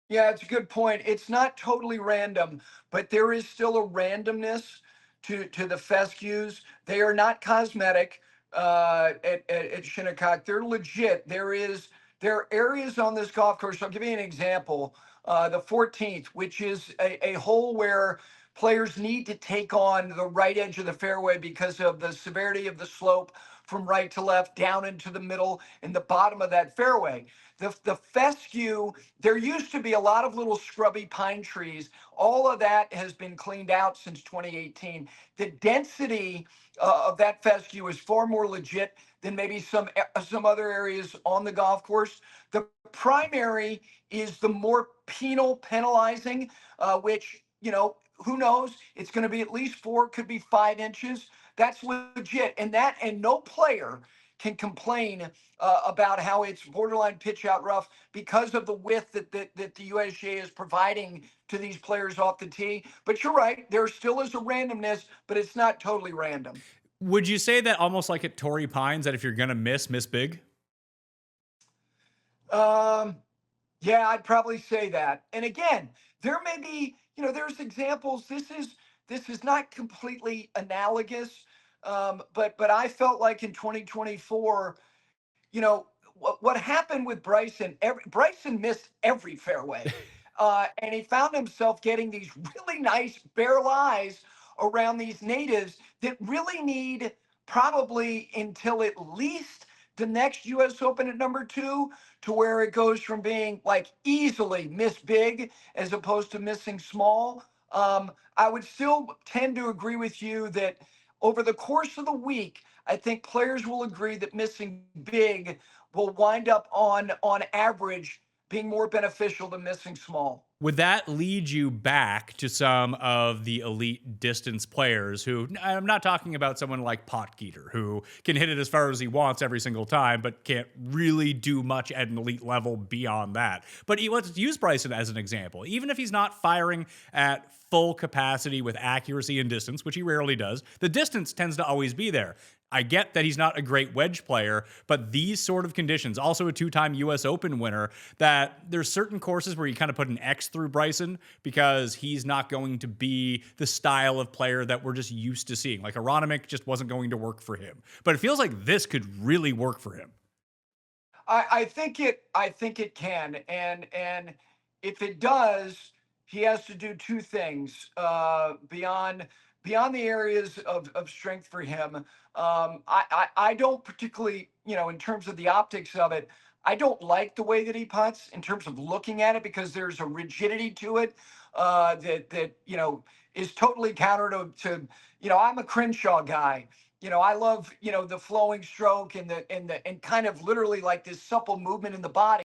Yeah, it's a good point. It's not totally random, but there is still a randomness to the fescues. They are not cosmetic at Shinnecock. They're legit. There are areas on this golf course. I'll give you an example. The 14th, which is a hole where players need to take on the right edge of the fairway because of the severity of the slope from right to left, down into the middle and the bottom of that fairway. The fescue, there used to be a lot of little scrubby pine trees. All of that has been cleaned out since 2018. The density of that fescue is far more legit than maybe some other areas on the golf course. The primary is the more penalizing, which, who knows? It's going to be at least 4, could be 5 inches. That's legit. And no player can complain about how it's borderline pitch out rough because of the width that the USGA is providing to these players off the tee. But you're right, there still is a randomness, but it's not totally random. Would you say that almost like at Torrey Pines, that if you're going to miss big? Yeah, I'd probably say that. And again, there may be, there's examples. This is not completely analogous, but I felt like in 2024, what happened with Bryson? Bryson missed every fairway. And he found himself getting these really nice bare lies around these natives that really need probably until at least the next US Open at number 2, to where it goes from being like easily miss big as opposed to missing small. I would still tend to agree with you that over the course of the week, I think players will agree that missing big will wind up on average being more beneficial than missing small. Would that lead you back to some of the elite distance players who, I'm not talking about someone like Potgieter, who can hit it as far as he wants every single time, but can't really do much at an elite level beyond that. But let's use Bryson as an example. Even if he's not firing at full capacity with accuracy and distance, which he rarely does, the distance tends to always be there. I get that he's not a great wedge player, but these sort of conditions, also a 2-time US Open winner, that there's certain courses where you kind of put an X through Bryson because he's not going to be the style of player that we're just used to seeing. Like Aronimik just wasn't going to work for him. But it feels like this could really work for him. I think it can, and if it does, he has to do two things beyond the areas of strength for him. I don't particularly, in terms of the optics of it, I don't like the way that he putts in terms of looking at it, because there's a rigidity to it that is totally counter to. I'm a Crenshaw guy. I love, the flowing stroke and kind of literally like this supple movement in the body.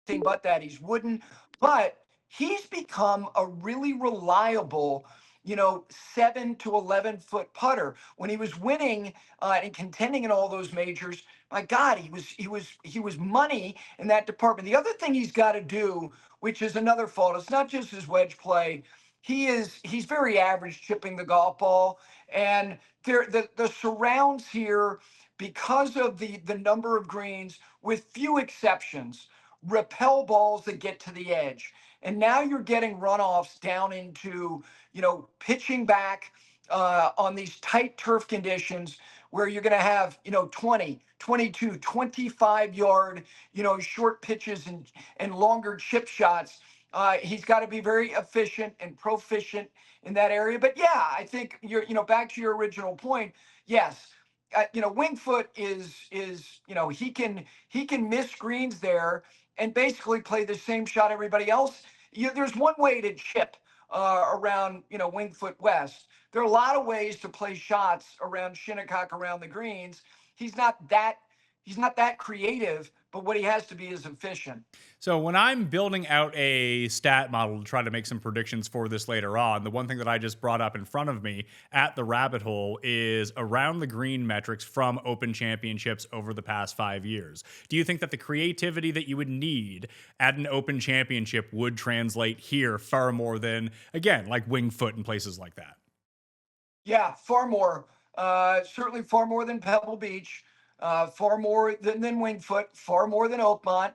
Thing but that he's wooden, but he's become a really reliable, 7 to 11 foot putter. When he was winning and contending in all those majors, my God, he was money in that department. The other thing he's got to do, which is another fault, it's not just his wedge play. He's very average chipping the golf ball, and the surrounds here, because of the number of greens, with few exceptions, repel balls that get to the edge. And now you're getting runoffs down into, pitching back on these tight turf conditions where you're going to have, 20, 22, 25 yard, short pitches and longer chip shots. He's got to be very efficient and proficient in that area. But yeah, I think back to your original point. Yes, Winged Foot is he can miss greens there and basically play the same shot everybody else. There's one way to chip around Winged Foot West. There are a lot of ways to play shots around Shinnecock, around the greens. He's not that he's not that creative, but what he has to be is efficient. So when I'm building out a stat model to try to make some predictions for this later on, the one thing that I just brought up in front of me at the rabbit hole is around the green metrics from Open Championships over the past 5 years. Do you think that the creativity that you would need at an Open Championship would translate here far more than, again, like Winged Foot and places like that? Yeah, far more. Certainly far more than Pebble Beach, far more than Winged Foot, far more than Oakmont.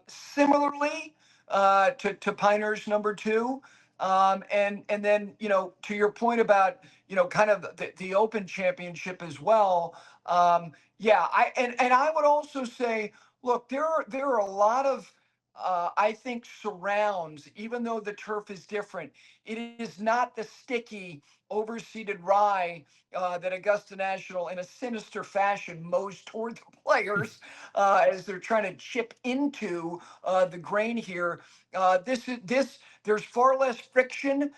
Similarly to Pinehurst number 2. And then, to your point about, kind of the Open Championship as well. Yeah, and I would also say, look, there are a lot of I think surrounds, even though the turf is different, it is not the sticky, overseeded rye that Augusta National, in a sinister fashion, mows toward the players as they're trying to chip into the grain here. This. There's far less friction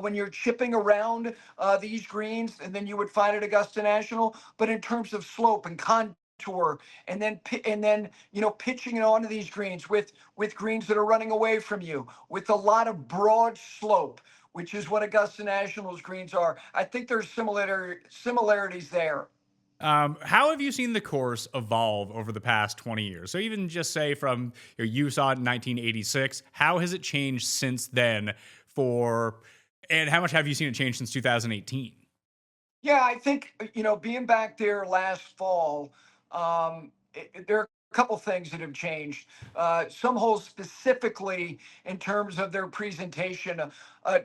when you're chipping around these greens than you would find at Augusta National. But in terms of slope and contour, and then pitching it onto these greens with greens that are running away from you, with a lot of broad slope, which is what Augusta National's greens are. I think there's similarities there. How have you seen the course evolve over the past 20 years? So even just say from you saw it in 1986, how has it changed since then and how much have you seen it change since 2018? Yeah, I think, being back there last fall, there are a couple things that have changed. Some holes specifically in terms of their presentation.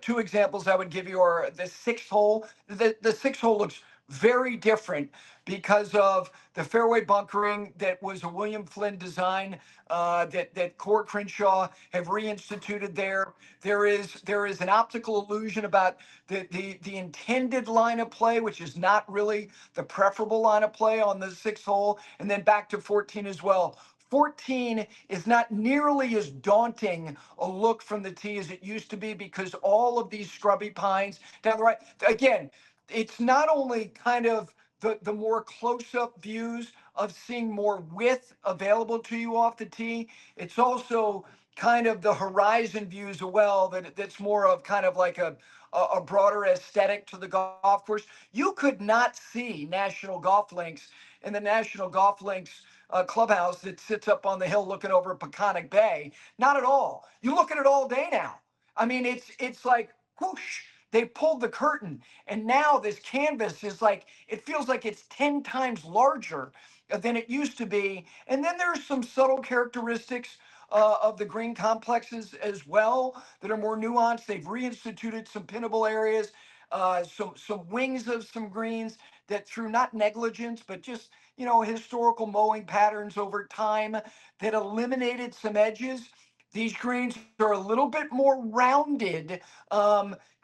Two examples I would give you are the sixth hole. The sixth hole looks very different because of the fairway bunkering that was a William Flynn design that Core Crenshaw have reinstituted there. There is an optical illusion about the intended line of play, which is not really the preferable line of play on the sixth hole, and then back to 14 as well. 14 is not nearly as daunting a look from the tee as it used to be because all of these scrubby pines down the right. Again, it's not only kind of the more close-up views of seeing more width available to you off the tee, it's also kind of the horizon views as well that's more of kind of like a broader aesthetic to the golf course. You could not see National Golf Links in the National Golf Links clubhouse that sits up on the hill looking over Peconic Bay. Not at all. You look at it all day now. I mean, it's like whoosh. They pulled the curtain, and now this canvas is like it feels like it's 10 times larger than it used to be. And then there's some subtle characteristics of the green complexes as well that are more nuanced. They've reinstituted some pinnable areas, some wings of some greens that through not negligence, but just historical mowing patterns over time that eliminated some edges. These greens are a little bit more rounded,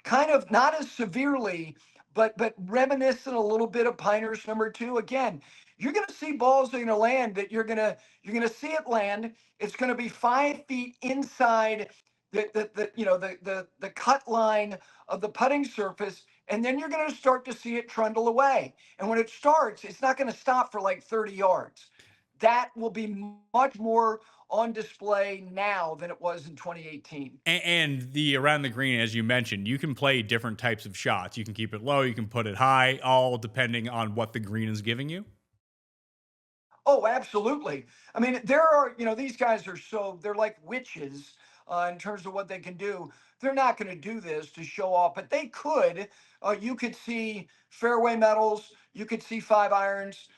kind of not as severely, but reminiscent a little bit of Pinehurst number two. Again, you're going to see balls that are going to land that you're going to see it land. It's going to be 5 feet inside the cut line of the putting surface, and then you're going to start to see it trundle away. And when it starts, it's not going to stop for like 30 yards. That will be much more on display now than it was in 2018. And the around the green, as you mentioned, you can play different types of shots. You can keep it low, you can put it high, all depending on what the green is giving you. Oh, absolutely. I mean, there are, these guys they're like witches in terms of what they can do. They're not going to do this to show off, but they could. You could see fairway metals, you could see 5 irons.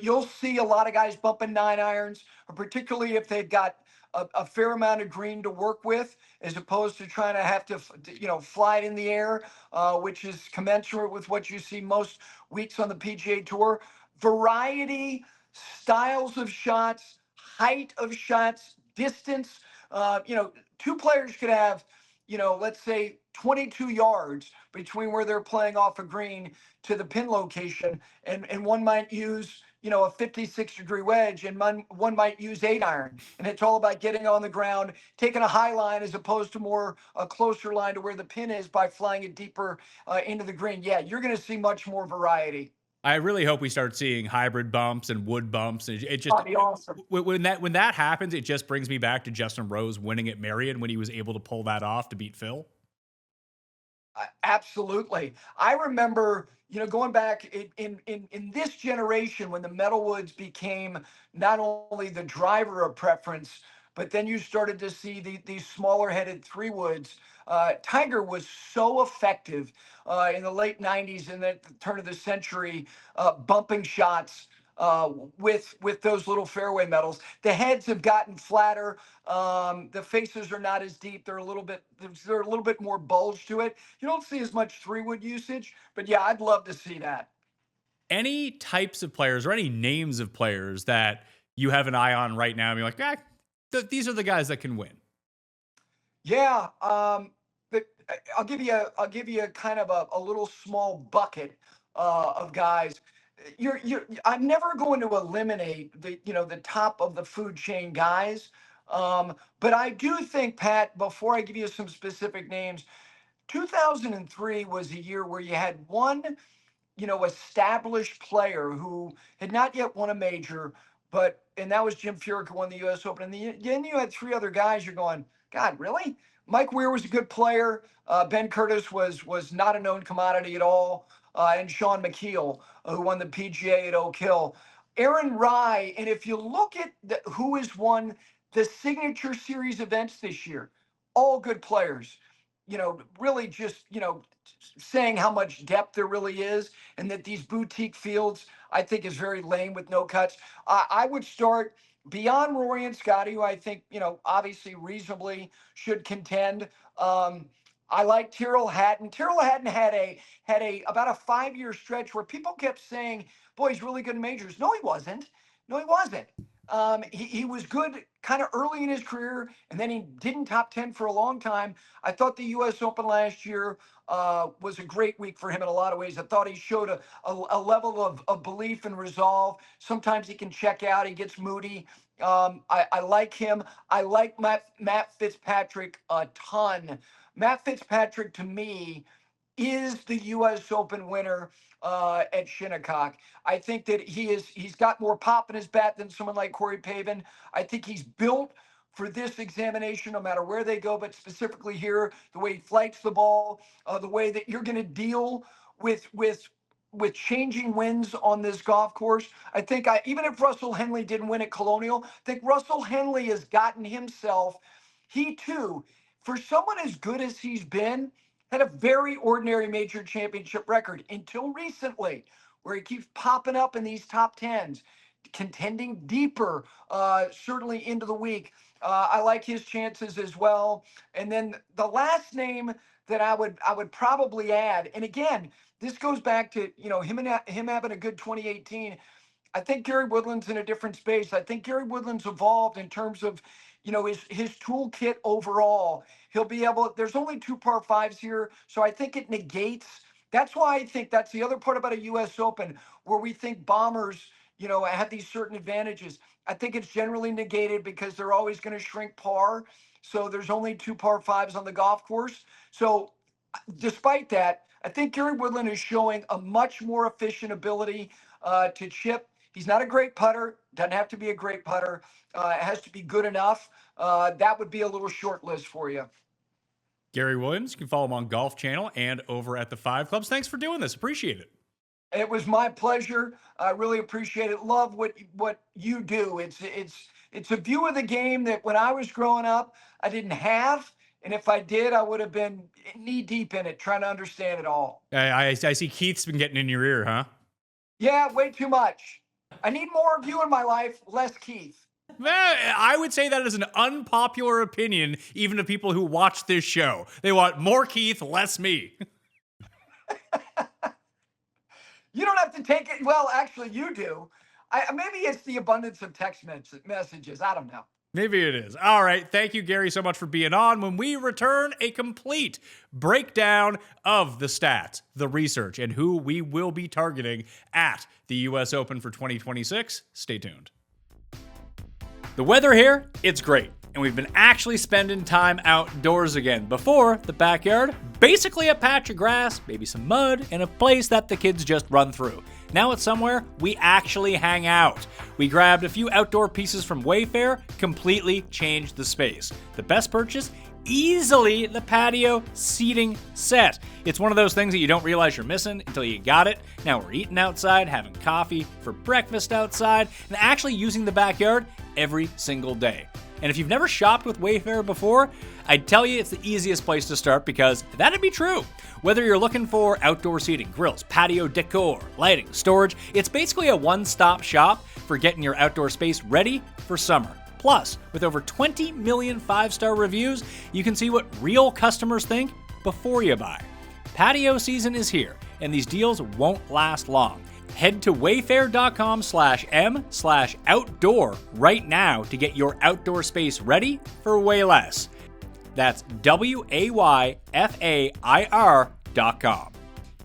You'll see a lot of guys bumping 9 irons, particularly if they've got a fair amount of green to work with, as opposed to trying to have to, fly it in the air, which is commensurate with what you see most weeks on the PGA Tour. Variety, styles of shots, height of shots, distance. Two players could have, let's say 22 yards between where they're playing off a green to the pin location, and one might use, a 56-degree wedge, and one might use 8 iron. And it's all about getting on the ground, taking a high line as opposed to more a closer line to where the pin is by flying it deeper into the green. Yeah, you're going to see much more variety. I really hope we start seeing hybrid bumps and wood bumps. It just That'd be awesome. when that happens, it just brings me back to Justin Rose winning at Marion when he was able to pull that off to beat Phil. Absolutely. I remember, going back in this generation when the metalwoods became not only the driver of preference, but then you started to see these smaller headed 3 woods. Tiger was so effective in the late 90s and the turn of the century, bumping shots with those little fairway metals. The heads have gotten flatter. The faces are not as deep. They're a little bit more bulge to it. You don't see as much 3 wood usage, but yeah, I'd love to see that. Any types of players or any names of players that you have an eye on right now and you're like, these are the guys that can win? Yeah, but I'll give you kind of a little small bucket of guys. I'm never going to eliminate the top of the food chain guys, but I do think, Pat, before I give you some specific names, 2003 was a year where you had one established player who had not yet won a major, and that was Jim Furyk, who won the U.S. Open. And then you had 3 other guys. You're going, God, really? Mike Weir was a good player. Ben Curtis was not a known commodity at all. And Sean McKeel, who won the PGA at Oak Hill. Aaron Rye, and if you look at who has won the Signature Series events this year, all good players. Really just, saying how much depth there really is, and that these boutique fields, I think, is very lame with no cuts. I would start beyond Rory and Scotty, who I think, obviously reasonably should contend. I like Tyrrell Hatton. Tyrrell Hatton had a about a 5-year stretch where people kept saying, "Boy, he's really good in majors." No, he wasn't. No, he wasn't. He was good kind of early in his career, and then he didn't top 10 for a long time. I thought the U.S. Open last year was a great week for him in a lot of ways. I thought he showed a level of belief and resolve. Sometimes he can check out. He gets moody. I like him. I like Matt Fitzpatrick a ton. Matt Fitzpatrick, to me, is the U.S. Open winner at Shinnecock. I think that he's got more pop in his bat than someone like Corey Pavin. I think he's built for this examination, no matter where they go, but specifically here, the way he flights the ball, the way that you're going to deal with changing winds on this golf course. I think even if Russell Henley didn't win at Colonial, I think Russell Henley has gotten himself, he too, for someone as good as he's been, had a very ordinary major championship record until recently, where he keeps popping up in these top tens, contending deeper, certainly into the week. I like his chances as well. And then the last name that I would probably add, and again, this goes back to him having a good 2018. I think Gary Woodland's in a different space. I think Gary Woodland's evolved in terms of, his toolkit overall. He'll be able. There's only 2 par fives here, so I think it negates. That's why I think that's the other part about a U.S. Open where we think bombers, have these certain advantages. I think it's generally negated because they're always going to shrink par. So there's only 2 par fives on the golf course. So despite that, I think Gary Woodland is showing a much more efficient ability to chip. He's not a great putter. Doesn't have to be a great putter. It has to be good enough. That would be a little short list for you. Gary Williams, you can follow him on Golf Channel and over at the 5 Clubs. Thanks for doing this. Appreciate it. It was my pleasure. I really appreciate it. Love what you do. It's a view of the game that when I was growing up, I didn't have. And if I did, I would have been knee deep in it, trying to understand it all. I see Keith's been getting in your ear, huh? Yeah, way too much. I need more of you in my life, less Keith. I would say that is an unpopular opinion, even to people who watch this show. They want more Keith, less me. You don't have to take it. Well, actually, you do. Maybe it's the abundance of text messages. I don't know. Maybe it is. All right. Thank you, Gary, so much for being on. When we return, a complete breakdown of the stats, the research, and who we will be targeting at the U.S. Open for 2026. Stay tuned. The weather here, it's great. And we've been actually spending time outdoors again. Before, the backyard, basically a patch of grass, maybe some mud, and a place that the kids just run through. Now it's somewhere we actually hang out. We grabbed a few outdoor pieces from WAYFAIR, completely changed the space. The best purchase? Easily the patio seating set. It's one of those things that you don't realize you're missing until you got it. Now we're eating outside, having coffee for breakfast outside, and actually using the backyard every single day. And if you've never shopped with WAYFAIR before, I'd tell you it's the easiest place to start because that'd be true. Whether you're looking for outdoor seating, grills, patio decor, lighting, storage, it's basically a one-stop shop for getting your outdoor space ready for summer. Plus, with over 20 million 5-star reviews, you can see what real customers think before you buy. Patio season is here, and these deals won't last long. Head to wayfair.com/m/outdoor right now to get your outdoor space ready for way less. That's WAYFAIR.com.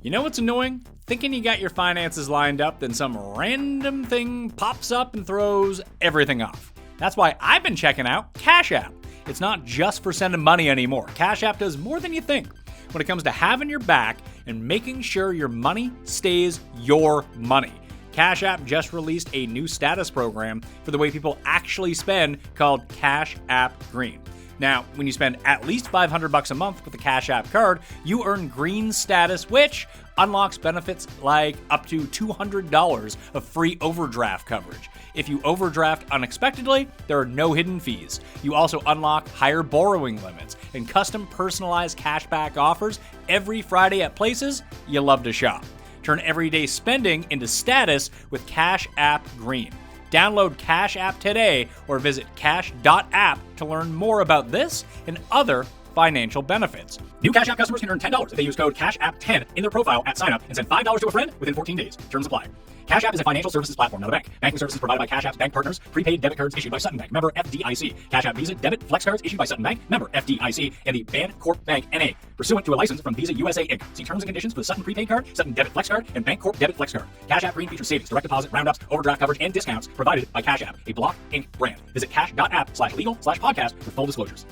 You know what's annoying? Thinking you got your finances lined up, then some random thing pops up and throws everything off. That's why I've been checking out Cash App. It's not just for sending money anymore. Cash App does more than you think when it comes to having your back and making sure your money stays your money. Cash App just released a new status program for the way people actually spend called Cash App Green. Now, when you spend at least $500 a month with a Cash App card, you earn green status, which unlocks benefits like up to $200 of free overdraft coverage. If you overdraft unexpectedly, there are no hidden fees. You also unlock higher borrowing limits and custom personalized cashback offers every Friday at places you love to shop. Turn everyday spending into status with Cash App Green. Download Cash App today or visit cash.app to learn more about this and other financial benefits. New Cash App customers can earn $10 if they use code CASHAPP10 in their profile at sign up and send $5 to a friend within 14 days. Terms apply. Cash App is a financial services platform, not a bank. Banking services provided by Cash App's bank partners. Prepaid debit cards issued by Sutton Bank. Member FDIC. Cash App Visa debit flex cards issued by Sutton Bank. Member FDIC and the Bancorp Bank N.A. Pursuant to a license from Visa USA Inc. See terms and conditions for the Sutton prepaid card, Sutton debit flex card, and Bancorp debit flex card. Cash App Green features savings, direct deposit, roundups, overdraft coverage, and discounts provided by Cash App, a Block Inc. brand. Visit cash.app/legal/podcast for full disclosures.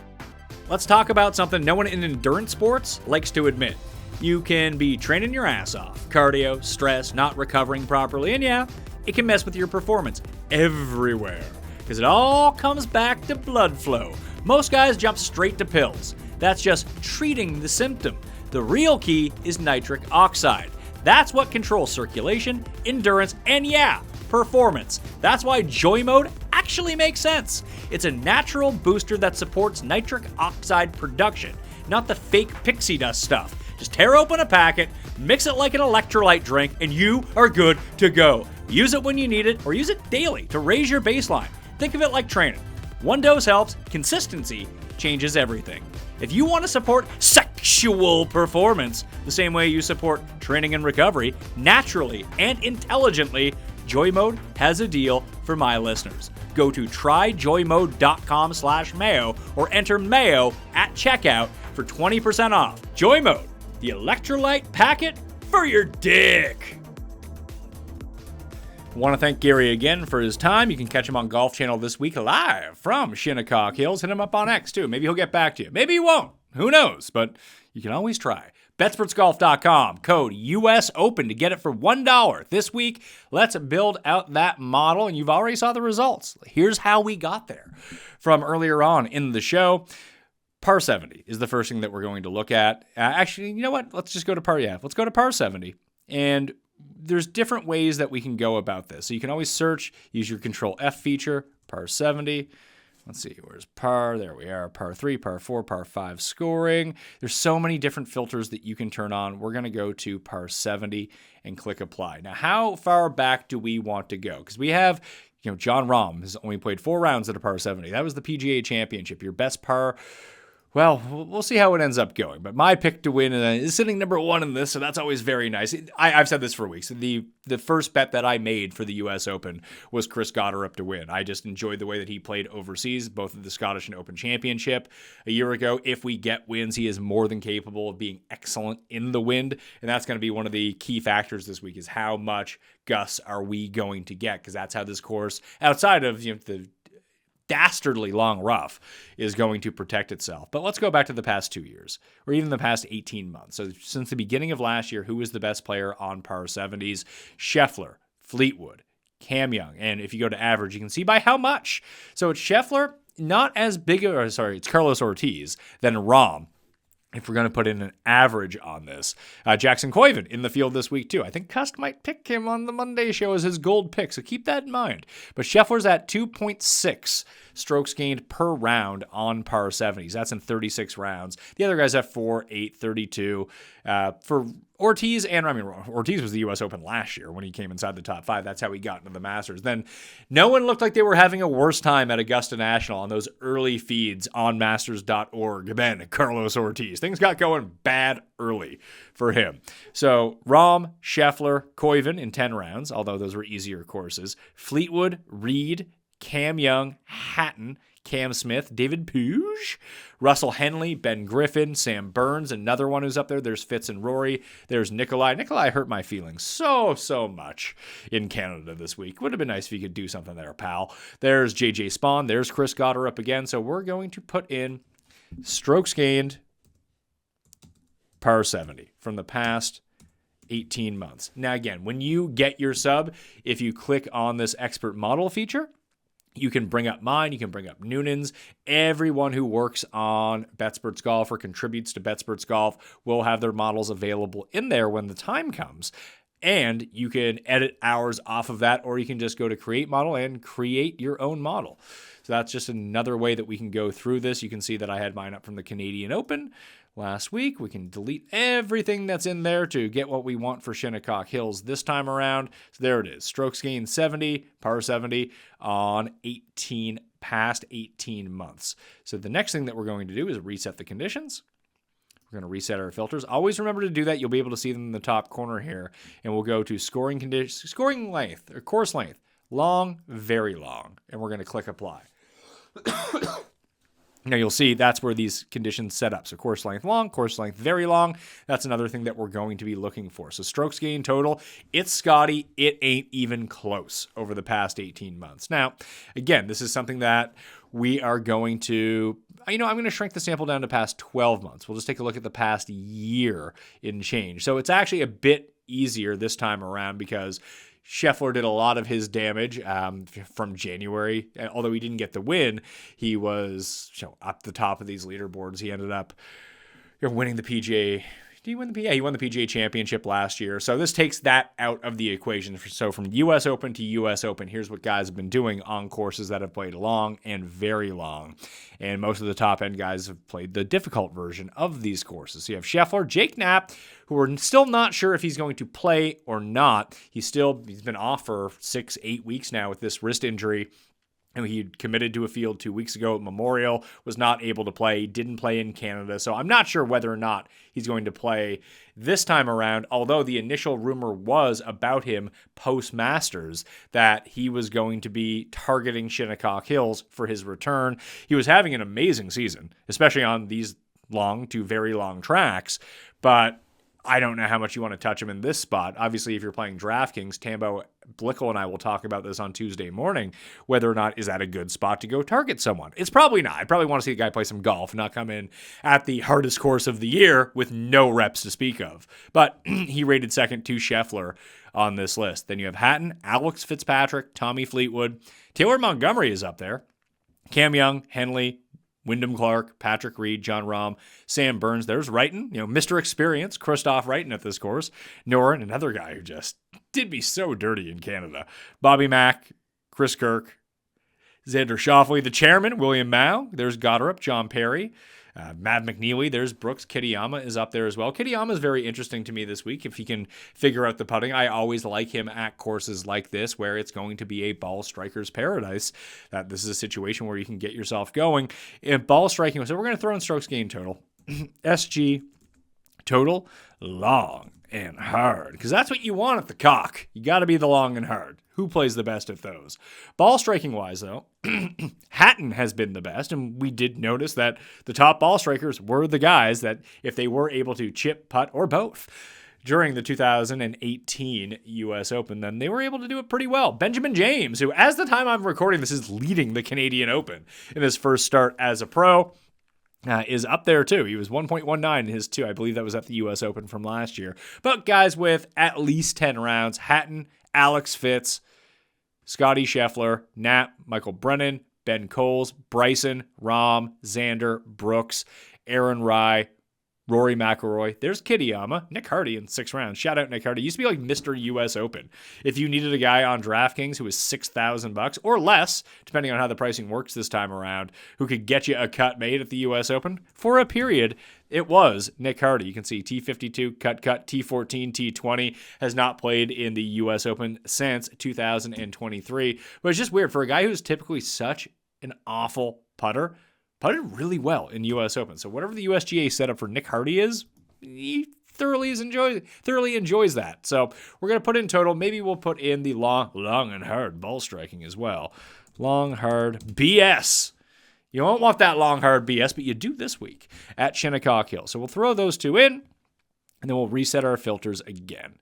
Let's talk about something no one in endurance sports likes to admit. You can be training your ass off, cardio, stress, not recovering properly, and yeah, it can mess with your performance everywhere, because it all comes back to blood flow. Most guys jump straight to pills. That's just treating the symptom. The real key is nitric oxide. That's what controls circulation, endurance, and yeah, performance. That's why Joy Mode actually makes sense. It's a natural booster that supports nitric oxide production, not the fake pixie dust stuff. Just tear open a packet, mix it like an electrolyte drink, and you are good to go. Use it when you need it, or use it daily to raise your baseline. Think of it like training. One dose helps, consistency changes everything. If you want to support sexual performance the same way you support training and recovery, naturally and intelligently, Joy Mode has a deal for my listeners. Go to tryjoymode.com/Mayo or enter Mayo at checkout for 20% off. Joy Mode, the electrolyte packet for your dick. I want to thank Gary again for his time. You can catch him on Golf Channel this week live from Shinnecock Hills. Hit him up on X too. Maybe he'll get back to you. Maybe he won't. Who knows? But you can always try. Betspertsgolf.com, code US Open to get it for $1 this week. Let's build out that model, and you've already saw the results. Here's how we got there from earlier on in the show. Par 70 is the first thing that we're going to look at. Actually, you know what? Let's just go to par. Yeah, let's go to par 70. And there's different ways that we can go about this. So you can always search, use your Control F feature, par 70. Let's see, where's par? There we are, par 3, par 4, par 5 scoring. There's so many different filters that you can turn on. We're going to go to par 70 and click apply. Now, how far back do we want to go? Because we have, John Rahm has only played 4 rounds at a par 70. That was the PGA Championship, your best par. Well, we'll see how it ends up going. But my pick to win is sitting number 1 in this, so that's always very nice. I've said this for weeks. The first bet that I made for the U.S. Open was Chris Gotterup to win. I just enjoyed the way that he played overseas, both at the Scottish and Open Championship a year ago. If we get wins, he is more than capable of being excellent in the wind, and that's going to be one of the key factors this week is how much gusts are we going to get, because that's how this course, outside of the dastardly long rough, is going to protect itself. But let's go back to the past 2 years, or even the past 18 months. So since the beginning of last year, who was the best player on par 70s? Scheffler, Fleetwood, Cam Young. And if you go to average, you can see by how much. So it's Scheffler, not as big, it's Carlos Ortiz, than Rahm. If we're going to put in an average on this. Jackson Koivin in the field this week, too. I think Cust might pick him on the Monday show as his gold pick, so keep that in mind. But Scheffler's at 2.6 strokes gained per round on par 70s. That's in 36 rounds. The other guys have 4, 8, 32. For Ortiz, Ortiz was the U.S. Open last year when he came inside the top 5. That's how he got into the Masters. Then no one looked like they were having a worse time at Augusta National on those early feeds on Masters.org than Carlos Ortiz. Things got going bad early for him. So Rahm, Scheffler, Koivin in 10 rounds, although those were easier courses. Fleetwood, Reed, Cam Young, Hatton, Cam Smith, David Puig, Russell Henley, Ben Griffin, Sam Burns, another one who's up there. There's Fitz and Rory. There's Nikolai. Nikolai hurt my feelings so much in Canada this week. Would have been nice if you could do something there, pal. There's JJ Spawn. There's Chris Gotterup again. So we're going to put in strokes gained par 70 from the past 18 months. Now, again, when you get your sub, if you click on this expert model feature, you can bring up mine, you can bring up Noonan's. Everyone who works on Betsperts Golf or contributes to Betsperts Golf will have their models available in there when the time comes. And you can edit hours off of that, or you can just go to create model and create your own model. So that's just another way that we can go through this. You can see that I had mine up from the Canadian Open last week. We can delete everything that's in there to get what we want for Shinnecock Hills this time around. So there it is. Strokes gained 70, par 70 on 18 past 18 months. So the next thing that we're going to do is reset the conditions. We're going to reset our filters. Always remember to do that. You'll be able to see them in the top corner here. And we'll go to scoring conditions, scoring length, or course length. Long, very long. And we're going to click apply. Now you'll see that's where these conditions set up. So course length long, course length very long. That's another thing that we're going to be looking for. So strokes gained total, it's Scotty. It ain't even close over the past 18 months. Now, again, this is something that we are going to, I'm going to shrink the sample down to past 12 months. We'll just take a look at the past year in change. So it's actually a bit easier this time around because Scheffler did a lot of his damage from January. Although he didn't get the win, he was up the top of these leaderboards. He ended up winning the PGA. Did he win the PGA? Yeah, he won the PGA Championship last year. So this takes that out of the equation. So from U.S. Open to U.S. Open, here's what guys have been doing on courses that have played long and very long. And most of the top-end guys have played the difficult version of these courses. So you have Scheffler, Jake Knapp, who we're still not sure if he's going to play or not. He's been off for 6-8 weeks now with this wrist injury. And he committed to a field 2 weeks ago at Memorial, was not able to play, didn't play in Canada. So I'm not sure whether or not he's going to play this time around, although the initial rumor was about him post-Masters that he was going to be targeting Shinnecock Hills for his return. He was having an amazing season, especially on these long to very long tracks, but I don't know how much you want to touch him in this spot. Obviously, if you're playing DraftKings, Tambo Blickle and I will talk about this on Tuesday morning, whether or not is that a good spot to go target someone. It's probably not. I'd probably want to see the guy play some golf, not come in at the hardest course of the year with no reps to speak of. But he rated second to Scheffler on this list. Then you have Hatton, Alex Fitzpatrick, Tommy Fleetwood. Taylor Montgomery is up there. Cam Young, Henley, Wyndham Clark, Patrick Reed, John Rahm, Sam Burns. There's Wrighton, Mr. Experience, Christoph Wrighton at this course. Noren, another guy who just did me so dirty in Canada. Bobby Mack, Chris Kirk, Xander Schauffele, the chairman, William Mao. There's Goddard, John Perry. Matt McNeely, there's Brooks. Kitayama is up there as well. Kitayama is very interesting to me this week. If he can figure out the putting, I always like him at courses like this where it's going to be a ball striker's paradise. This is a situation where you can get yourself going. In ball striking, so we're going to throw in strokes gained total. SG total, long and hard, because that's what you want at the cock. You got to be the long and hard. Who plays the best at those? Ball striking wise, though, Hatton has been the best, and we did notice that the top ball strikers were the guys that, if they were able to chip, putt, or both during the 2018 U.S. Open, then they were able to do it pretty well. Benjamin James, who, as the time I'm recording this, is leading the Canadian Open in his first start as a pro, is up there too. He was 1.19 in his two. I believe that was at the U.S. Open from last year. But guys with at least 10 rounds, Hatton, Alex Fitz, Scotty Scheffler, Nat, Michael Brennan, Ben Coles, Bryson, Rahm, Xander, Brooks, Aaron Rai, Rory McIlroy. There's Kitayama, Nick Hardy in 6 rounds. Shout out Nick Hardy. Used to be like Mr. U.S. Open. If you needed a guy on DraftKings who was $6,000 or less, depending on how the pricing works this time around, who could get you a cut made at the U.S. Open for a period, it was Nick Hardy. You can see T52, cut, T14, T20, has not played in the U.S. Open since 2023. But it's just weird. For a guy who's typically such an awful putter, putted really well in U.S. Open. So whatever the USGA setup for Nick Hardy is, he thoroughly enjoys that. So we're going to put in total. Maybe we'll put in the long and hard ball striking as well. Long, hard BS. You won't want that long, hard BS, but you do this week at Shinnecock Hills. So we'll throw those two in, and then we'll reset our filters again.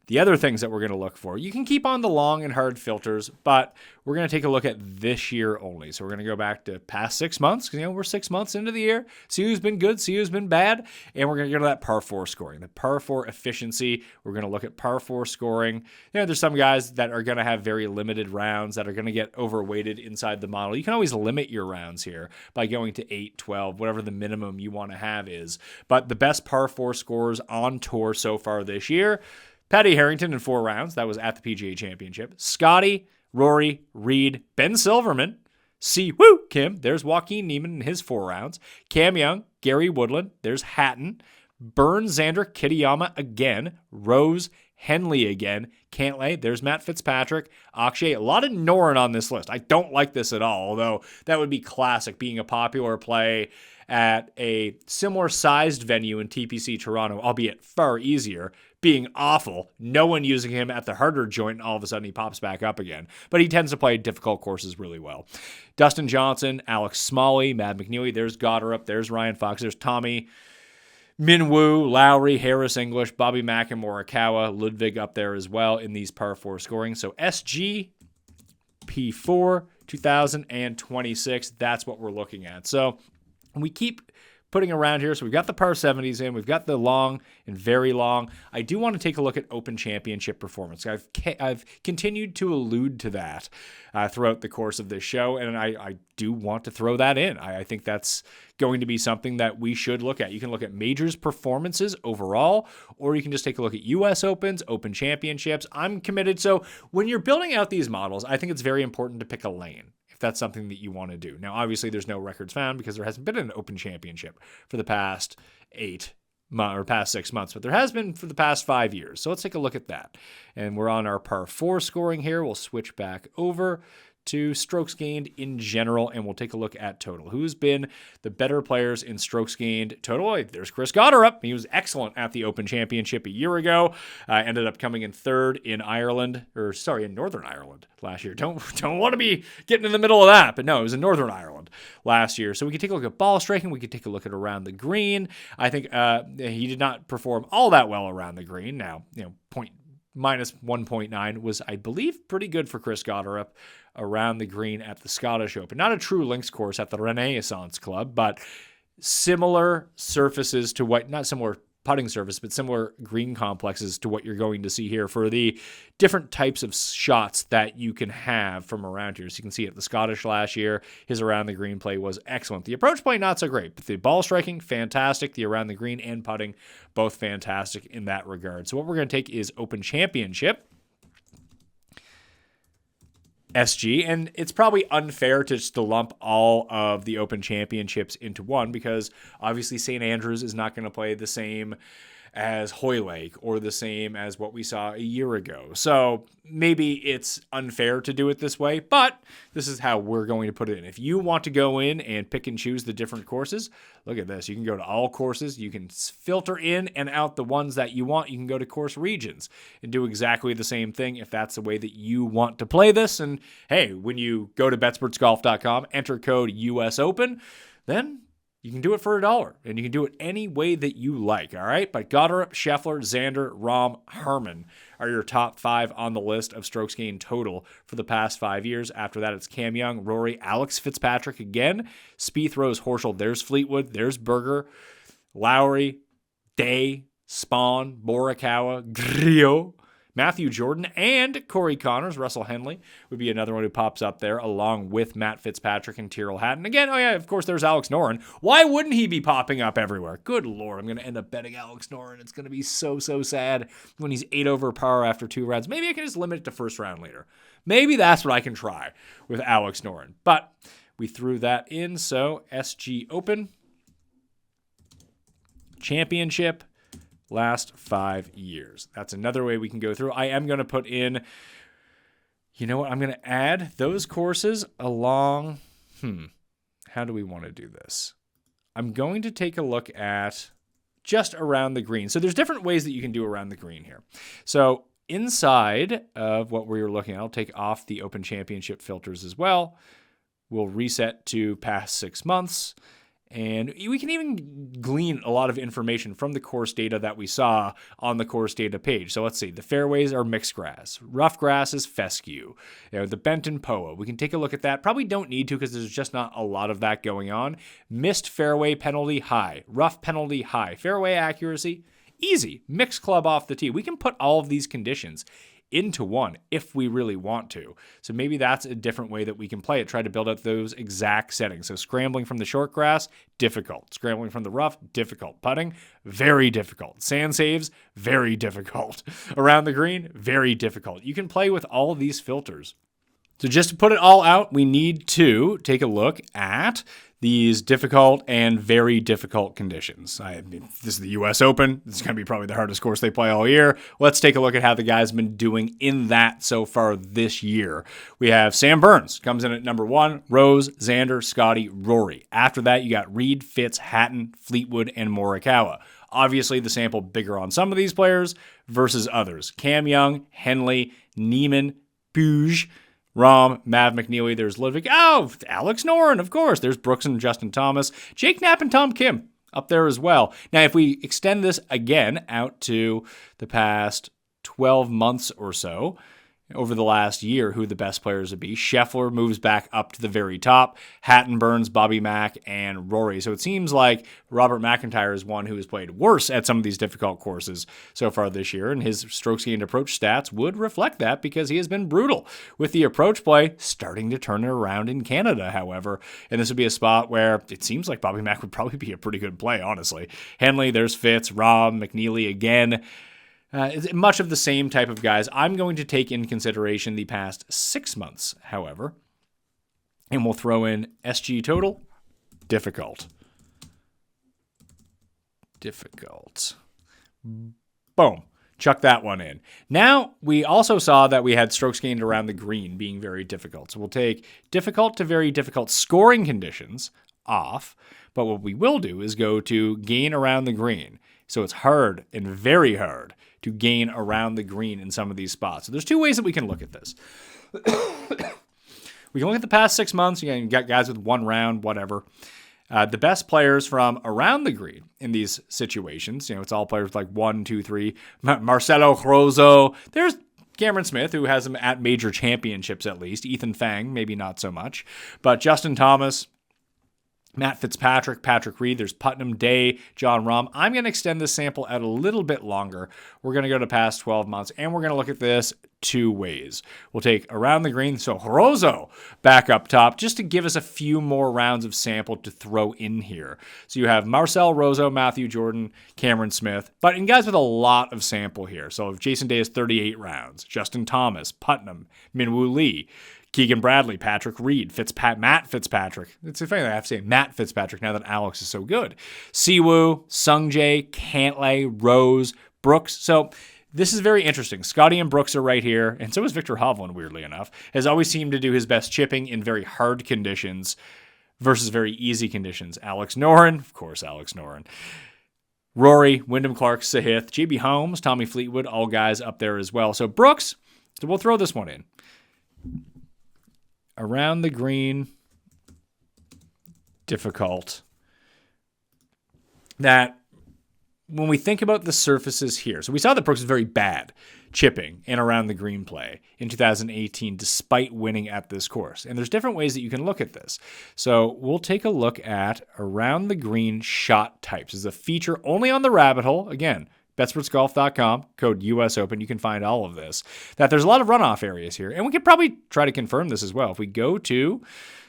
The other things that we're going to look for, you can keep on the long and hard filters, but we're going to take a look at this year only. So we're going to go back to past 6 months, because we're 6 months into the year, see who's been good, see who's been bad, and we're going to go to that par 4 scoring, the par 4 efficiency. We're going to look at par 4 scoring. There's some guys that are going to have very limited rounds that are going to get overweighted inside the model. You can always limit your rounds here by going to 8, 12, whatever the minimum you want to have is. But the best par 4 scores on tour so far this year, Patty Harrington in 4 rounds. That was at the PGA Championship. Scotty, Rory, Reed, Ben Silverman, Kim. There's Joaquin Neiman in his 4 rounds. Cam Young, Gary Woodland. There's Hatton, Burns, Xander, Kitayama again, Rose, Henley again, Cantlay. There's Matt Fitzpatrick, Akshay. A lot of Noren on this list. I don't like this at all, although that would be classic, being a popular play at a similar sized venue in TPC Toronto, albeit far easier, being awful, no one using him at the harder joint, and all of a sudden he pops back up again. But he tends to play difficult courses really well. Dustin Johnson, Alex Smalley, Matt McNeely. There's Goddard, there's Ryan Fox, there's Tommy Minwoo, Lowry, Harris English, Bobby Mack, and Morikawa, Ludwig up there as well in these par 4 scoring. So SG P4 2026, that's what we're looking at. So we keep putting around here. So we've got the par 70s in, we've got the long and very long. I do want to take a look at Open Championship performance. I've continued to allude to that throughout the course of this show, and I do want to throw that in. I think that's going to be something that we should look at. You can look at majors performances overall, or you can just take a look at U.S. Opens, Open Championships. I'm committed. So when you're building out these models, I think it's very important to pick a lane. That's something that you want to do. Now, obviously, there's no records found because there hasn't been an Open Championship for the past 6 months, but there has been for the past 5 years. So let's take a look at that. And we're on our par 4 scoring here. We'll switch back over to strokes gained in general, and we'll take a look at total. Who's been the better players in strokes gained total? There's Chris Goddard. He was excellent at the Open Championship a year ago. Ended up coming in third in in Northern Ireland last year. Don't want to be getting in the middle of that, but no, it was in Northern Ireland last year. So we could take a look at ball striking. We could take a look at around the green. I think he did not perform all that well around the green. Now, minus 1.9 was, I believe, pretty good for Chris Goddard around the green at the Scottish Open. Not a true links course at the Renaissance Club, but similar surfaces to not similar putting surface, but similar green complexes to what you're going to see here for the different types of shots that you can have from around here. So you can see at the Scottish last year, his around the green play was excellent. The approach play, not so great, but the ball striking, fantastic. The around the green and putting, both fantastic in that regard. So what we're going to take is Open Championship SG, and it's probably unfair to just lump all of the Open Championships into one, because obviously St. Andrews is not going to play the same as Hoylake or the same as what we saw a year ago. So maybe it's unfair to do it this way, but this is how we're going to put it in. If you want to go in and pick and choose the different courses, look at this. You can go to all courses. You can filter in and out the ones that you want. You can go to course regions and do exactly the same thing if that's the way that you want to play this. And hey, when you go to betspertsgolf.com, enter code US Open, then you can do it for $1, and you can do it any way that you like, all right? But Goddard, Scheffler, Xander, Rahm, Herman are your top 5 on the list of strokes gained total for the past 5 years. After that, it's Cam Young, Rory, Alex Fitzpatrick again, Spieth, Rose, Horschel. There's Fleetwood. There's Berger, Lowry, Day, Spawn, Morikawa, Grillo, Matthew Jordan, and Corey Connors. Russell Henley would be another one who pops up there, along with Matt Fitzpatrick and Tyrrell Hatton. Again, oh yeah, of course, there's Alex Noren. Why wouldn't he be popping up everywhere? Good Lord, I'm going to end up betting Alex Noren. It's going to be so sad when he's 8 over par after 2 rounds. Maybe I can just limit it to first round later. Maybe that's what I can try with Alex Noren. But we threw that in, so SG Open Championship last 5 years. That's another way we can go through. I am going to put in, you know what? I'm going to add those courses along. How do we want to do this? I'm going to take a look at just around the green. So there's different ways that you can do around the green here. So inside of what we were looking at, I'll take off the Open Championship filters as well. We'll reset to past 6 months. And we can even glean a lot of information from the course data that we saw on the course data page. So let's see. The fairways are mixed grass. Rough grass is fescue. The Benton Poa. We can take a look at that. Probably don't need to because there's just not a lot of that going on. Missed fairway penalty high. Rough penalty high. Fairway accuracy easy. Mixed club off the tee. We can put all of these conditions into one if we really want to. So maybe that's a different way that we can play it. Try to build out those exact settings. So scrambling from the short grass, difficult. Scrambling from the rough, difficult. Putting, very difficult. Sand saves, very difficult. Around the green, very difficult. You can play with all of these filters So just to put it all out, we need to take a look at these difficult and very difficult conditions. This is the U.S. Open. This is going to be probably the hardest course they play all year. Let's take a look at how the guys have been doing in that so far this year. We have Sam Burns comes in at number 1, Rose, Xander, Scotty, Rory. After that, you got Reed, Fitz, Hatton, Fleetwood, and Morikawa. Obviously, the sample bigger on some of these players versus others. Cam Young, Henley, Neiman, Puig, Rahm, Mav McNeely, there's Ludwig. Oh, Alex Noren, of course. There's Brooks and Justin Thomas. Jake Knapp and Tom Kim up there as well. Now, if we extend this again out to the past 12 months or so, over the last year, who the best players would be. Scheffler moves back up to the very top. Hatton, Burns, Bobby Mack, and Rory. So it seems like Robert McIntyre is one who has played worse at some of these difficult courses so far this year, and his strokes gained approach stats would reflect that because he has been brutal. With the approach play starting to turn it around in Canada, however, and this would be a spot where it seems like Bobby Mack would probably be a pretty good play, honestly. Henley, there's Fitz, Rahm, McNeely again. Much of the same type of guys. I'm going to take in consideration the past 6 months, however, and we'll throw in SG total, difficult. Boom. Chuck that one in. Now, we also saw that we had strokes gained around the green being very difficult. So we'll take difficult to very difficult scoring conditions off, but what we will do is go to gain around the green. So it's hard and very hard to gain around the green in some of these spots. So there's 2 ways that we can look at this. We can look at the past 6 months. You got guys with 1 round, whatever. The best players from around the green in these situations, it's all players like 1, 2, 3. Marcelo Rozo. There's Cameron Smith, who has them at major championships at least. Ethan Fang, maybe not so much. But Justin Thomas, Matt Fitzpatrick, Patrick Reed, there's Putnam, Day, John Rahm. I'm going to extend this sample out a little bit longer. We're going to go to past 12 months, and we're going to look at this 2 ways. We'll take around the green, so Rozo back up top, just to give us a few more rounds of sample to throw in here. So you have Marcel, Rozo, Matthew Jordan, Cameron Smith, but in guys with a lot of sample here. So if Jason Day is 38 rounds, Justin Thomas, Putnam, Minwoo Lee, Keegan Bradley, Patrick Reed, Matt Fitzpatrick. It's funny that I have to say Matt Fitzpatrick now that Alex is so good. Siwoo, Sungjae, Cantlay, Rose, Brooks. So this is very interesting. Scotty and Brooks are right here, and so is Victor Hovland, weirdly enough. Has always seemed to do his best chipping in very hard conditions versus very easy conditions. Alex Noren, of course, Alex Noren. Rory, Wyndham Clark, Sahith, JB Holmes, Tommy Fleetwood, all guys up there as well. So Brooks, so we'll throw this one in. Around the green, difficult. That when we think about the surfaces here, so we saw that Brooks was very bad chipping and around the green play in 2018 despite winning at this course. And there's different ways that you can look at this. So we'll take a look at around the green shot types. This is a feature only on the rabbit hole. Again, Betspertsgolf.com, code US Open. You can find all of this. That there's a lot of runoff areas here. And we could probably try to confirm this as well. If we go to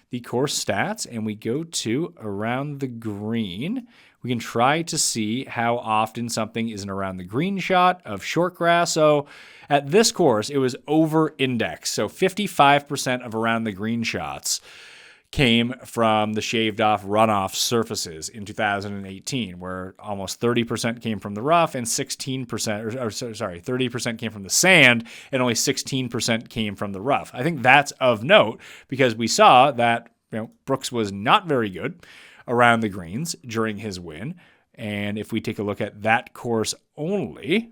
the course stats and we go to around the green, we can try to see how often something is an around the green shot of short grass. So at this course, it was over indexed. So 55% of around the green shots came from the shaved off runoff surfaces in 2018, where almost 30% came from the rough and 30% came from the sand and only 16% came from the rough. I think that's of note because we saw that Brooks was not very good around the greens during his win. And if we take a look at that course only,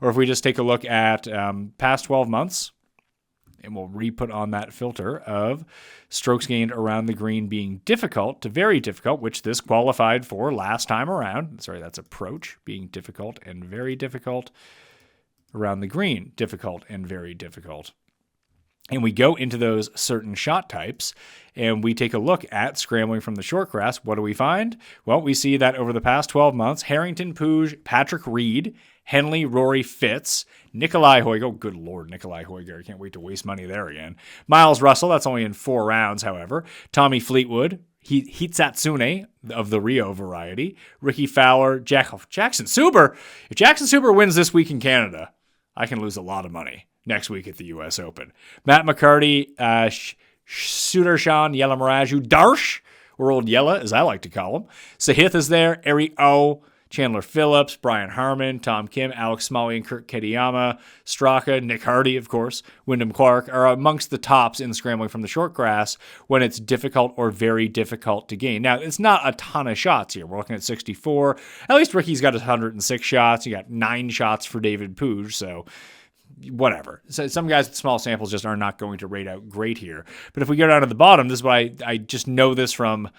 or if we just take a look at past 12 months, and we'll re-put on that filter of strokes gained around the green being difficult to very difficult, which this qualified for last time around. Sorry, that's approach being difficult and very difficult. Around the green, difficult and very difficult. And we go into those certain shot types and we take a look at scrambling from the short grass. What do we find? Well, we see that over the past 12 months, Harrington, Puig, Patrick Reed, Henley, Rory, Fitz, Nikolai Hoyger. Oh, good Lord, Nikolai Hoyger. I can't wait to waste money there again. Miles Russell, that's only in 4 rounds, however. Tommy Fleetwood, Hitsatsune of the Rio variety. Ricky Fowler, Jackson Suber. If Jackson Suber wins this week in Canada, I can lose a lot of money. next week at the U.S. Open. Matt McCarty, Sudarshan Yellamaraju Darsh, or Old Yella, as I like to call him. Sahith is there, Eri O, Chandler Phillips, Brian Harmon, Tom Kim, Alex Smalley, and Kurt Kitayama, Straka, Nick Hardy, of course, Wyndham Clark are amongst the tops in scrambling from the short grass when it's difficult or very difficult to gain. Now, it's not a ton of shots here. We're looking at 64. At least Ricky's got 106 shots. You got 9 shots for David Puig, so whatever. So some guys with small samples just are not going to rate out great here. But if we go down to the bottom, this is why I just know this from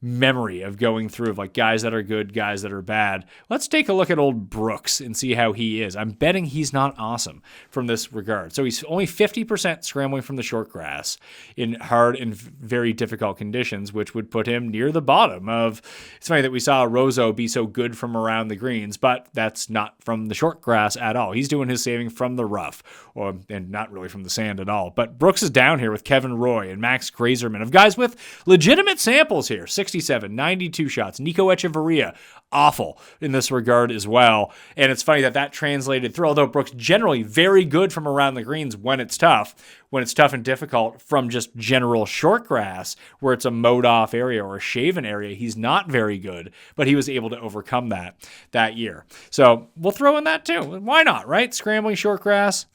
memory of going through of like guys that are good, guys that are bad. Let's take a look at old Brooks and see how he is. I'm betting he's not awesome from this regard. So he's only 50% scrambling from the short grass in hard and very difficult conditions, which would put him near the bottom of. It's funny that we saw Rozo be so good from around the greens, but that's not from the short grass at all. He's doing his saving from the rough, and not really from the sand at all. But Brooks is down here with Kevin Roy and Max Grazerman, of guys with legitimate samples here. 67, 92 shots. Nico Echeverria, awful in this regard as well. And it's funny that translated through, although Brooks generally very good from around the greens when it's tough and difficult from just general short grass where it's a mowed off area or a shaven area. He's not very good, but he was able to overcome that year. So we'll throw in that too. Why not, right? Scrambling short grass.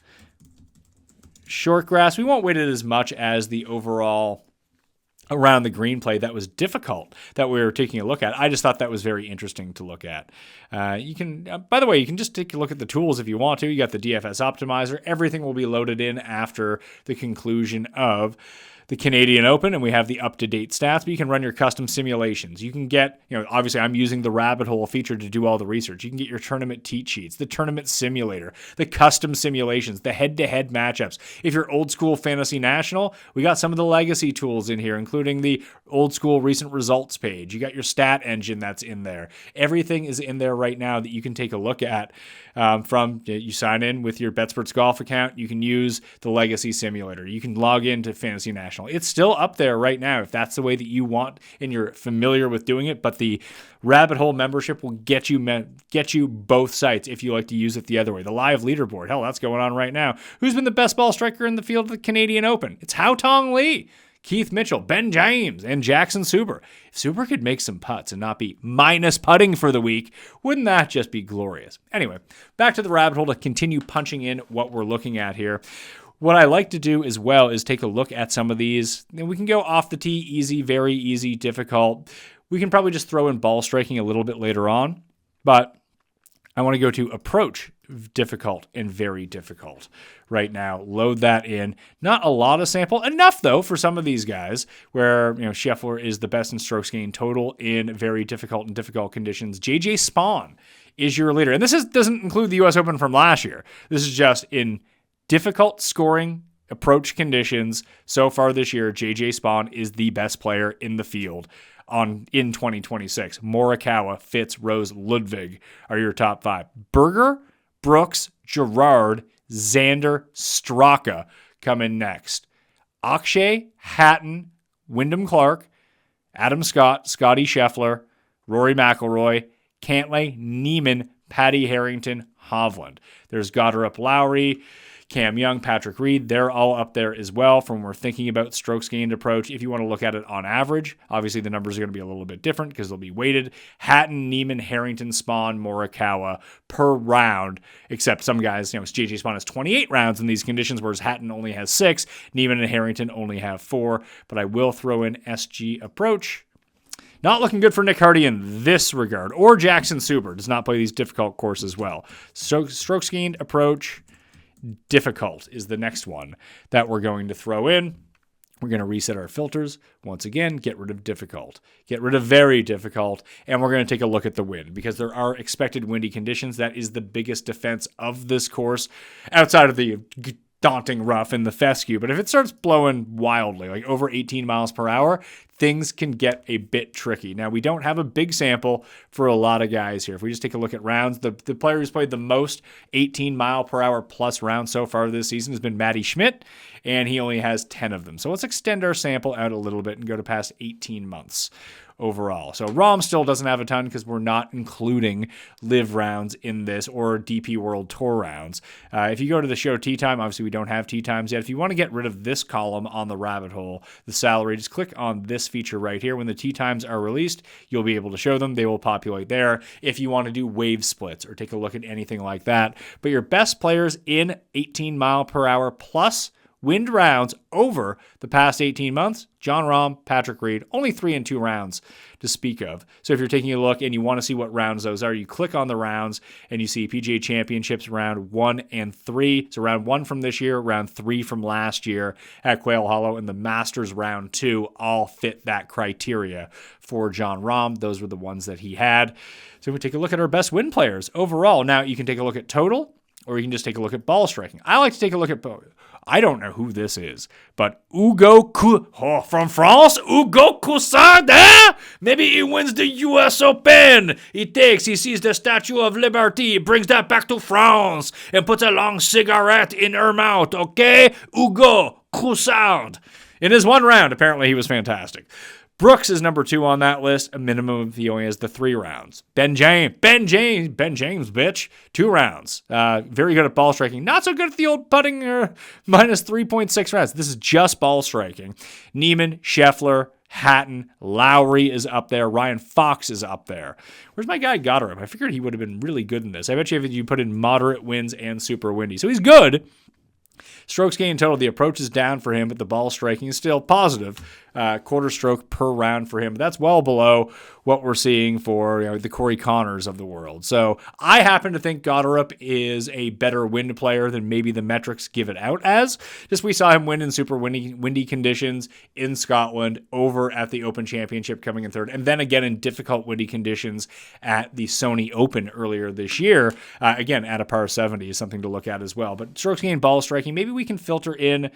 We won't weight it as much as the overall around the green play that was difficult that we were taking a look at. I just thought that was very interesting to look at. You can, by the way, you can just take a look at the tools if you want to. You got the DFS optimizer. Everything will be loaded in after the conclusion of the Canadian Open, and we have the up-to-date stats, but you can run your custom simulations. You can get, obviously I'm using the rabbit hole feature to do all the research. You can get your tournament teat sheets, the tournament simulator, the custom simulations, the head-to-head matchups. If you're old school fantasy national, we got some of the legacy tools in here, including the old school recent results page. You got your stat engine that's in there. Everything is in there right now that you can take a look at. You sign in with your Betsperts Golf account. You can use the legacy simulator. You can log into Fantasy National. It's still up there right now if that's the way that you want and you're familiar with doing it, but the rabbit hole membership will get you both sites if you like to use it the other way. The live leaderboard, hell, that's going on right now. Who's been the best ball striker in the field of the Canadian Open? It's Hao Tong Lee, Keith Mitchell, Ben James, and Jackson Suber. If Suber could make some putts and not be minus putting for the week, wouldn't that just be glorious? Anyway, back to the rabbit hole to continue punching in what we're looking at here. What I like to do as well is take a look at some of these. We can go off the tee, easy, very easy, difficult. We can probably just throw in ball striking a little bit later on, but I want to go to approach, difficult and very difficult right now. Load that in. Not a lot of sample. Enough, though, for some of these guys where, Scheffler is the best in strokes gained total in very difficult and difficult conditions. JJ Spawn is your leader. And this doesn't include the U.S. Open from last year. This is just in difficult scoring approach conditions so far this year. JJ Spawn is the best player in the field in 2026. Morikawa, Fitz, Rose, Ludwig are your top 5. Berger, Brooks, Gerard, Xander, Straka come in next. Akshay, Hatton, Wyndham Clark, Adam Scott, Scotty Scheffler, Rory McIlroy, Cantlay, Neiman, Patty Harrington, Hovland. There's Goddard, Lowry, Cam Young, Patrick Reed, they're all up there as well from when we're thinking about strokes gained approach. If you want to look at it on average, obviously the numbers are going to be a little bit different because they'll be weighted. Hatton, Neiman, Harrington, Spawn, Morikawa per round, except some guys, JJ Spawn has 28 rounds in these conditions, whereas Hatton only has 6. Neiman and Harrington only have 4, but I will throw in SG approach. Not looking good for Nick Hardy in this regard, or Jackson Suber does not play these difficult courses well. Strokes gained approach, difficult is the next one that we're going to throw in. We're going to reset our filters. Once again, get rid of difficult, get rid of very difficult, and we're going to take a look at the wind because there are expected windy conditions. That is the biggest defense of this course outside of the daunting rough in the fescue. But if it starts blowing wildly, like over 18 miles per hour, things can get a bit tricky. Now, we don't have a big sample for a lot of guys here. If we just take a look at rounds, the player who's played the most 18 mile per hour plus rounds so far this season has been Matty Schmidt, and he only has 10 of them. So let's extend our sample out a little bit and go to past 18 months. overall. So Rahm still doesn't have a ton because we're not including live rounds in this or DP World Tour rounds. If you go to the show tee time, obviously we don't have tee times yet. If you want to get rid of this column on the rabbit hole, the salary, just click on this feature right here. When the tee times are released, you'll be able to show them. They will populate there if you want to do wave splits or take a look at anything like that. But your best players in 18 mile per hour plus wind rounds over the past 18 months, Jon Rahm, Patrick Reed, only 3 and 2 rounds to speak of. So if you're taking a look and you want to see what rounds those are, you click on the rounds and you see PGA Championships round 1 and 3. So round 1 from this year, round 3 from last year at Quail Hollow, and the Masters round 2 all fit that criteria for Jon Rahm. Those were the ones that he had. So we take a look at our best win players overall. Now you can take a look at total, or you can just take a look at ball striking. I like to take a look at both. I don't know who this is, but from France, Hugo Cousin, maybe he wins the U.S. Open. He sees the Statue of Liberty, brings that back to France, and puts a long cigarette in her mouth, okay? Hugo Cousin. In his one round, apparently he was fantastic. Brooks is number 2 on that list. A minimum if he only has the 3 rounds. Ben James, bitch. 2 rounds. Very good at ball striking. Not so good at the old putting, minus 3.6 rounds. This is just ball striking. Neiman, Scheffler, Hatton, Lowry is up there. Ryan Fox is up there. Where's my guy Goddard? I figured he would have been really good in this. I bet you if you put in moderate winds and super windy. So he's good. Strokes gained total, the approach is down for him, but the ball striking is still positive. Quarter stroke per round for him. But that's well below what we're seeing for the Corey Connors of the world. So I happen to think Goddard is a better wind player than maybe the metrics give it out as. Just we saw him win in super windy conditions in Scotland, over at the Open Championship coming in third, and then again in difficult windy conditions at the Sony Open earlier this year. Again, at a par 70 is something to look at as well. But strokes gained, ball striking, maybe we can filter in,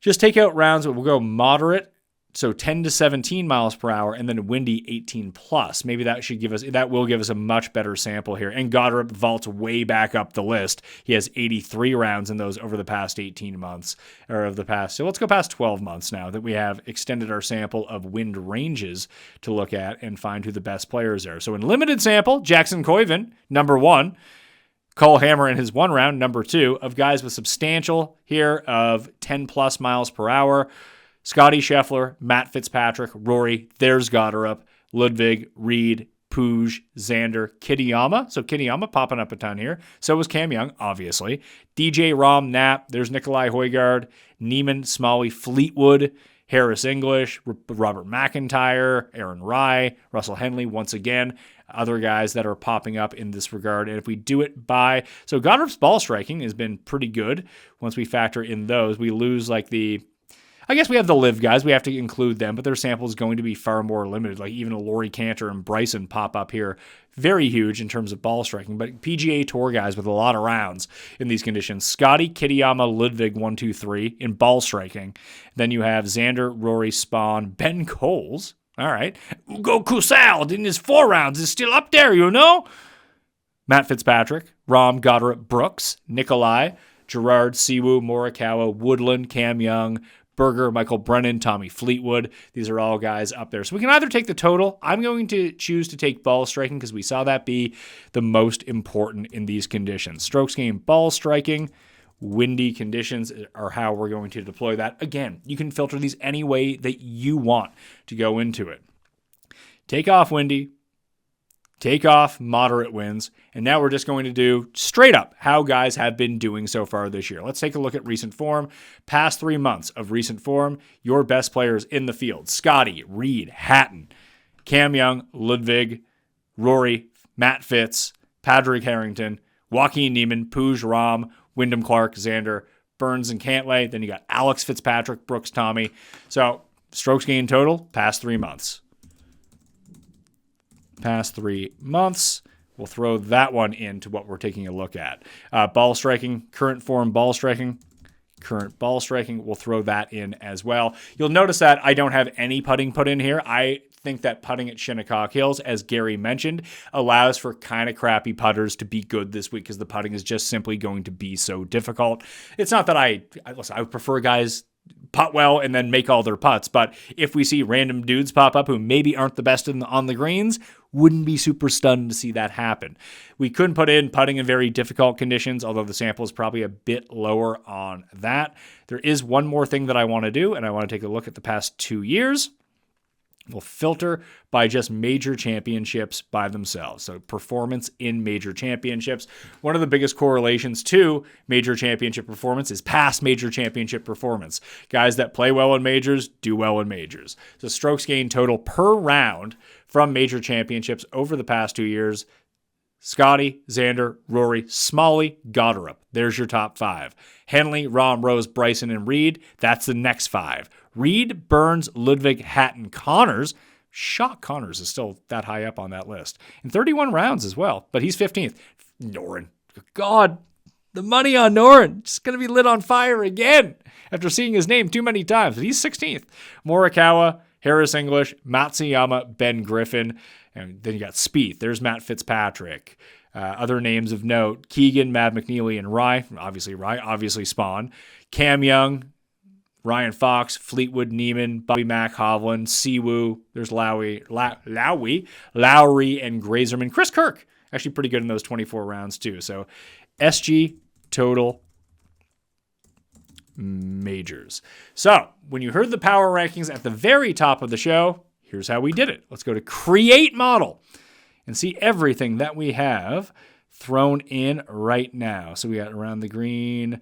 just take out rounds, but we'll go moderate, so 10 to 17 miles per hour, and then windy 18 plus. Maybe that will give us a much better sample here. And Goddard vaults way back up the list. He has 83 rounds in those over the past 18 months, so let's go past 12 months now that we have extended our sample of wind ranges to look at and find who the best players are. So in limited sample, Jackson Coyven, number 1. Cole Hammer in his 1 round, number 2, of guys with substantial here of 10 plus miles per hour. Scotty Scheffler, Matt Fitzpatrick, Rory, there's Goddard, Ludwig, Reed, Puig, Xander, Kitayama. So Kitayama popping up a ton here. So was Cam Young, obviously. DJ, Rahm, Knapp, there's Nikolai Højgaard, Neiman, Smalley, Fleetwood, Harris English, Robert McIntyre, Aaron Rai, Russell Henley, once again, other guys that are popping up in this regard. And if we do it so Goddard's ball striking has been pretty good. Once we factor in those, we lose I guess we have the live guys. We have to include them, but their sample is going to be far more limited. Like even a Laurie Cantor and Bryson pop up here. Very huge in terms of ball striking, but PGA Tour guys with a lot of rounds in these conditions. Scotty, Kitayama, Ludwig, 1, 2, 3 in ball striking. Then you have Xander, Rory, Spawn, Ben Coles. All right. Ugo Kusal in his 4 rounds is still up there, Matt Fitzpatrick, Rahm, Goddard, Brooks, Nikolai, Gerard, Siwoo, Morikawa, Woodland, Cam Young, Berger, Michael Brennan, Tommy Fleetwood. These are all guys up there. So we can either take the total. I'm going to choose to take ball striking because we saw that be the most important in these conditions. Strokes gained, ball striking, windy conditions are how we're going to deploy that. Again, you can filter these any way that you want to go into it. Take off windy, take off moderate winds, and now we're just going to do straight up how guys have been doing so far this year. Let's take a look at recent form. Past 3 months of recent form, your best players in the field: Scotty, Reed, Hatton, Cam Young, Ludwig, Rory, Matt Fitz, Padraig Harrington, Joaquin Neiman, Puig, Rahm, Wyndham Clark, Xander, Burns, and Cantlay. Then you got Alex Fitzpatrick, Brooks, Tommy. So strokes gained total, past 3 months. Past 3 months. We'll throw that one into what we're taking a look at. Ball striking, current form ball striking. We'll throw that in as well. You'll notice that I don't have any putting put in here. I think that putting at Shinnecock Hills, as Gary mentioned, allows for kind of crappy putters to be good this week because the putting is just simply going to be so difficult. It's not that I prefer guys putt well and then make all their putts. But if we see random dudes pop up who maybe aren't the best on the greens, wouldn't be super stunned to see that happen. We couldn't put in putting in very difficult conditions, although the sample is probably a bit lower on that. There is one more thing that I want to do, and I want to take a look at the past 2 years. We'll filter by just major championships by themselves. So performance in major championships. One of the biggest correlations to major championship performance is past major championship performance. Guys that play well in majors do well in majors. So strokes gained total per round from major championships over the past 2 years. Scotty, Xander, Rory, Smalley, Goddard. There's your top 5. Henley, Rahm, Rose, Bryson, and Reed. That's the next 5. Reed, Burns, Ludwig, Hatton, Connors. Shock Connors is still that high up on that list. In 31 rounds as well, but he's 15th. Noren. God, the money on Noren. Just going to be lit on fire again after seeing his name too many times. But he's 16th. Morikawa, Harris English, Matsuyama, Ben Griffin. And then you got Spieth. There's Matt Fitzpatrick. Other names of note, Keegan, Mad McNeely, and Rye. Obviously Spawn. Cam Young, Ryan Fox, Fleetwood, Neiman, Bobby Mack, Hovland, Siwoo. There's Lowry, and Grazerman. Chris Kirk, actually pretty good in those 24 rounds too. So SG total majors. So when you heard the power rankings at the very top of the show, here's how we did it. Let's go to Create Model and see everything that we have thrown in right now. So we got around the green.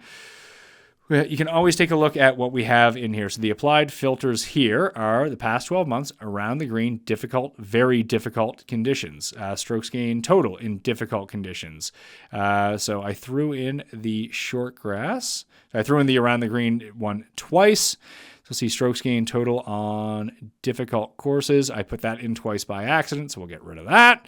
You can always take a look at what we have in here. So the applied filters here are the past 12 months around the green, difficult, very difficult conditions. Strokes gained total in difficult conditions. So I threw in the short grass. I threw in the around the green one twice. So see strokes gained total on difficult courses. I put that in twice by accident, so we'll get rid of that.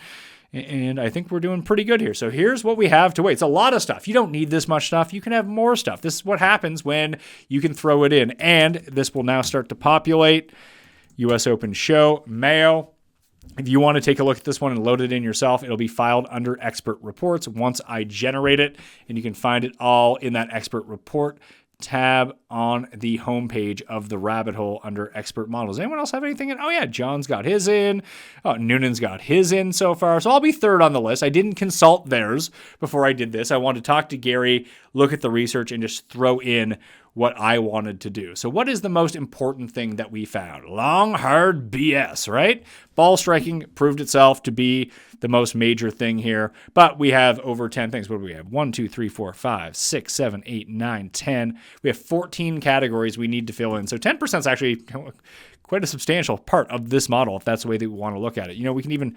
And I think we're doing pretty good here. So here's what we have to wait. It's a lot of stuff. You don't need this much stuff. You can have more stuff. This is what happens when you can throw it in. And this will now start to populate. U.S. Open show, Mayo. If you want to take a look at this one and load it in yourself, it'll be filed under expert reports once I generate it. And you can find it all in that expert report tab on the homepage of the rabbit hole under expert models. Anyone else have anything in? Oh yeah, John's got his in. Oh, Noonan's got his in so far. So I'll be third on the list. I didn't consult theirs before I did this. I wanted to talk to Gary, look at the research, and just throw in what I wanted to do. So what is the most important thing that we found? Long, hard BS, right? Ball striking proved itself to be the most major thing here, but we have over 10 things. What do we have? 1, 2, 3, 4, 5, 6, 7, 8, 9, 10. We have 14 categories we need to fill in. So 10% is actually quite a substantial part of this model, if that's the way that we want to look at it. You know, we can even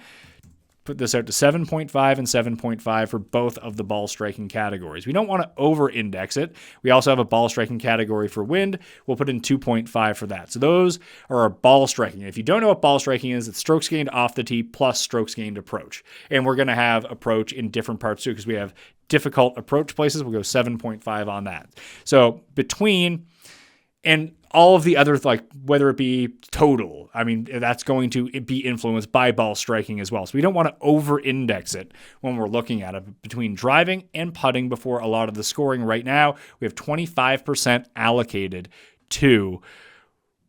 put this out to 7.5 and 7.5 for both of the ball striking categories. We don't want to over-index it. We also have a ball striking category for wind. We'll put in 2.5 for that. So those are our ball striking. If you don't know what ball striking is, it's strokes gained off the tee plus strokes gained approach. And we're going to have approach in different parts too, because we have difficult approach places. We'll go 7.5 on that. So between and all of the other, like whether it be total, I mean, that's going to be influenced by ball striking as well. So we don't want to over-index it when we're looking at it. Between driving and putting before a lot of the scoring right now, we have 25% allocated to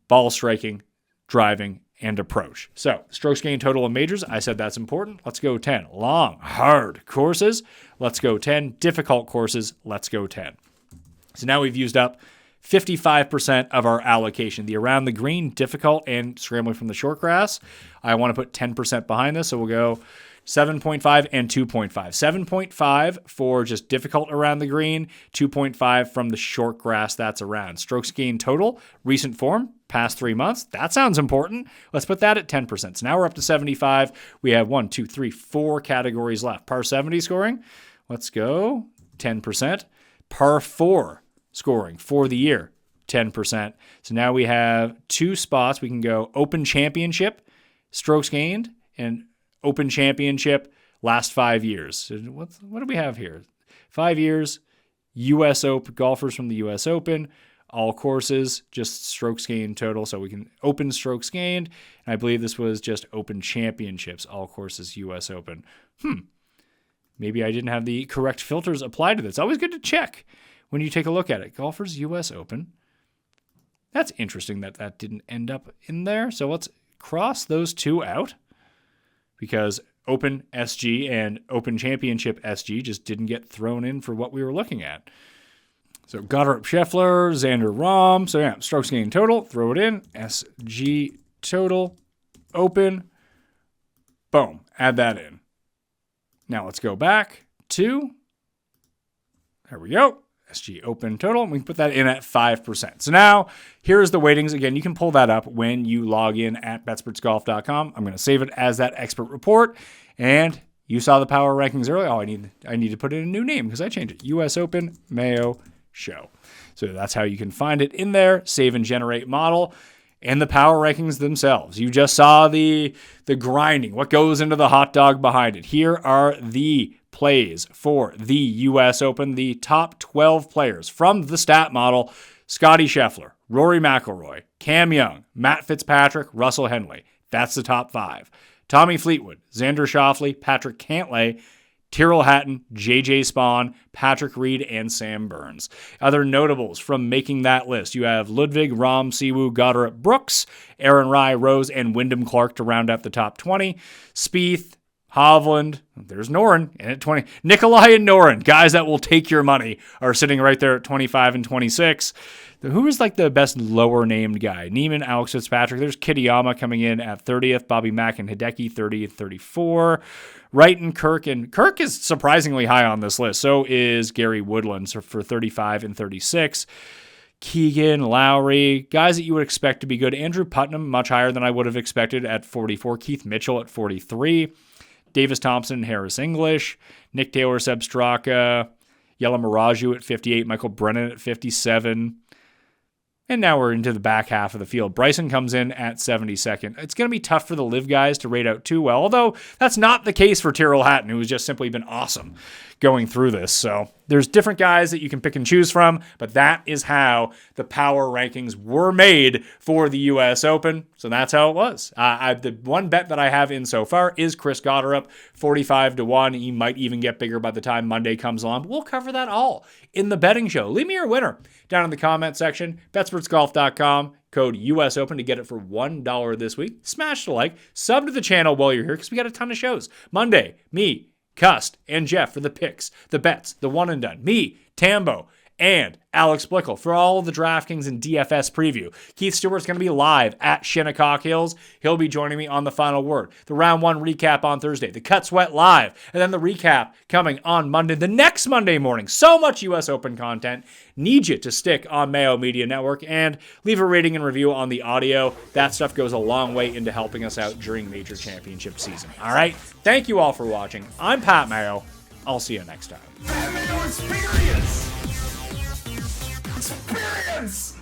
ball striking, driving, and approach. So strokes gained total in majors, I said that's important. Let's go 10. Long, hard courses, let's go 10. Difficult courses, let's go 10. So now we've used up 55% of our allocation. The around the green, difficult, and scrambling from the short grass, I want to put 10% behind this, so we'll go 7.5 and 2.5. 7.5 for just difficult around the green, 2.5 from the short grass that's around. Strokes gained total, recent form, past 3 months. That sounds important. Let's put that at 10%. So now we're up to 75. We have 1, 2, 3, 4 categories left. Par 70 scoring, let's go 10%. Par 4 scoring for the year, 10%. So now we have 2 spots. We can go Open Championship, strokes gained, and Open Championship last 5 years. So what do we have here? 5 years, U.S. Open, golfers from the U.S. Open, all courses, just strokes gained total. So we can Open strokes gained. And I believe this was just Open Championships, all courses, U.S. Open. Maybe I didn't have the correct filters applied to this. It's always good to check when you take a look at it. Golfers U.S. Open. That's interesting that that didn't end up in there. So let's cross those two out because Open SG and Open Championship SG just didn't get thrown in for what we were looking at. So Goddard, Scheffler, Xander, Rahm. So yeah, strokes gained total. Throw it in. SG total. Open. Boom. Add that in. Now let's go back to, there we go, SG Open total. And we can put that in at 5%. So now here's the weightings. Again, you can pull that up when you log in at betspertsgolf.com. I'm going to save it as that expert report. And you saw the power rankings earlier. Oh, I need to put in a new name because I changed it. US Open Mayo Show. So that's how you can find it in there. Save and generate model. And the power rankings themselves. You just saw the grinding, what goes into the hot dog behind it. Here are the plays for the U.S. Open, the top 12 players from the stat model: Scotty Scheffler, Rory McIlroy, Cam Young, Matt Fitzpatrick, Russell Henley. That's the top 5. Tommy Fleetwood, Xander Schauffele, Patrick Cantlay, Tyrrell Hatton, J.J. Spawn, Patrick Reed, and Sam Burns. Other notables from making that list, you have Ludwig, Rahm, Siwoo, Goddard, Brooks, Aaron Rai, Rose, and Wyndham Clark to round out the top 20. Spieth, Hovland, there's Noren, and at 20. Nikolai and Noren, guys that will take your money, are sitting right there at 25 and 26. Who is like the best lower named guy? Neiman, Alex Fitzpatrick. There's Kitayama coming in at 30th. Bobby Mack and Hideki 30 and 34. Wright and Kirk. And Kirk is surprisingly high on this list. So is Gary Woodland for 35 and 36. Keegan, Lowry, guys that you would expect to be good. Andrew Putnam, much higher than I would have expected at 44. Keith Mitchell at 43. Davis Thompson, Harris English. Nick Taylor, Seb Straka. Yella Miraju at 58. Michael Brennan at 57. And now we're into the back half of the field. Bryson comes in at 72nd. It's going to be tough for the live guys to rate out too well, although that's not the case for Tyrrell Hatton, who has just simply been awesome going through this. So there's different guys that you can pick and choose from, but that is how the power rankings were made for the U.S. Open. So that's how it was. The one bet that I have in so far is Chris Goddard, 45-1. He might even get bigger by the time Monday comes along. But we'll cover that all in the betting show. Leave me your winner down in the comment section. Betspertsgolf.com. Code US Open to get it for $1 this week. Smash the like. Sub to the channel while you're here because we got a ton of shows. Monday, me, Cust, and Jeff for the picks, the bets, the one and done. Me, Tambo, and Alex Blickle for all of the DraftKings and DFS preview. Keith Stewart's going to be live at Shinnecock Hills. He'll be joining me on the final word. The round 1 recap on Thursday. The Cut Sweat live. And then the recap coming on Monday, the next Monday morning. So much U.S. Open content. Need you to stick on Mayo Media Network and leave a rating and review on the audio. That stuff goes a long way into helping us out during major championship season. All right? Thank you all for watching. I'm Pat Mayo. I'll see you next time. Mayo Experience! Experience!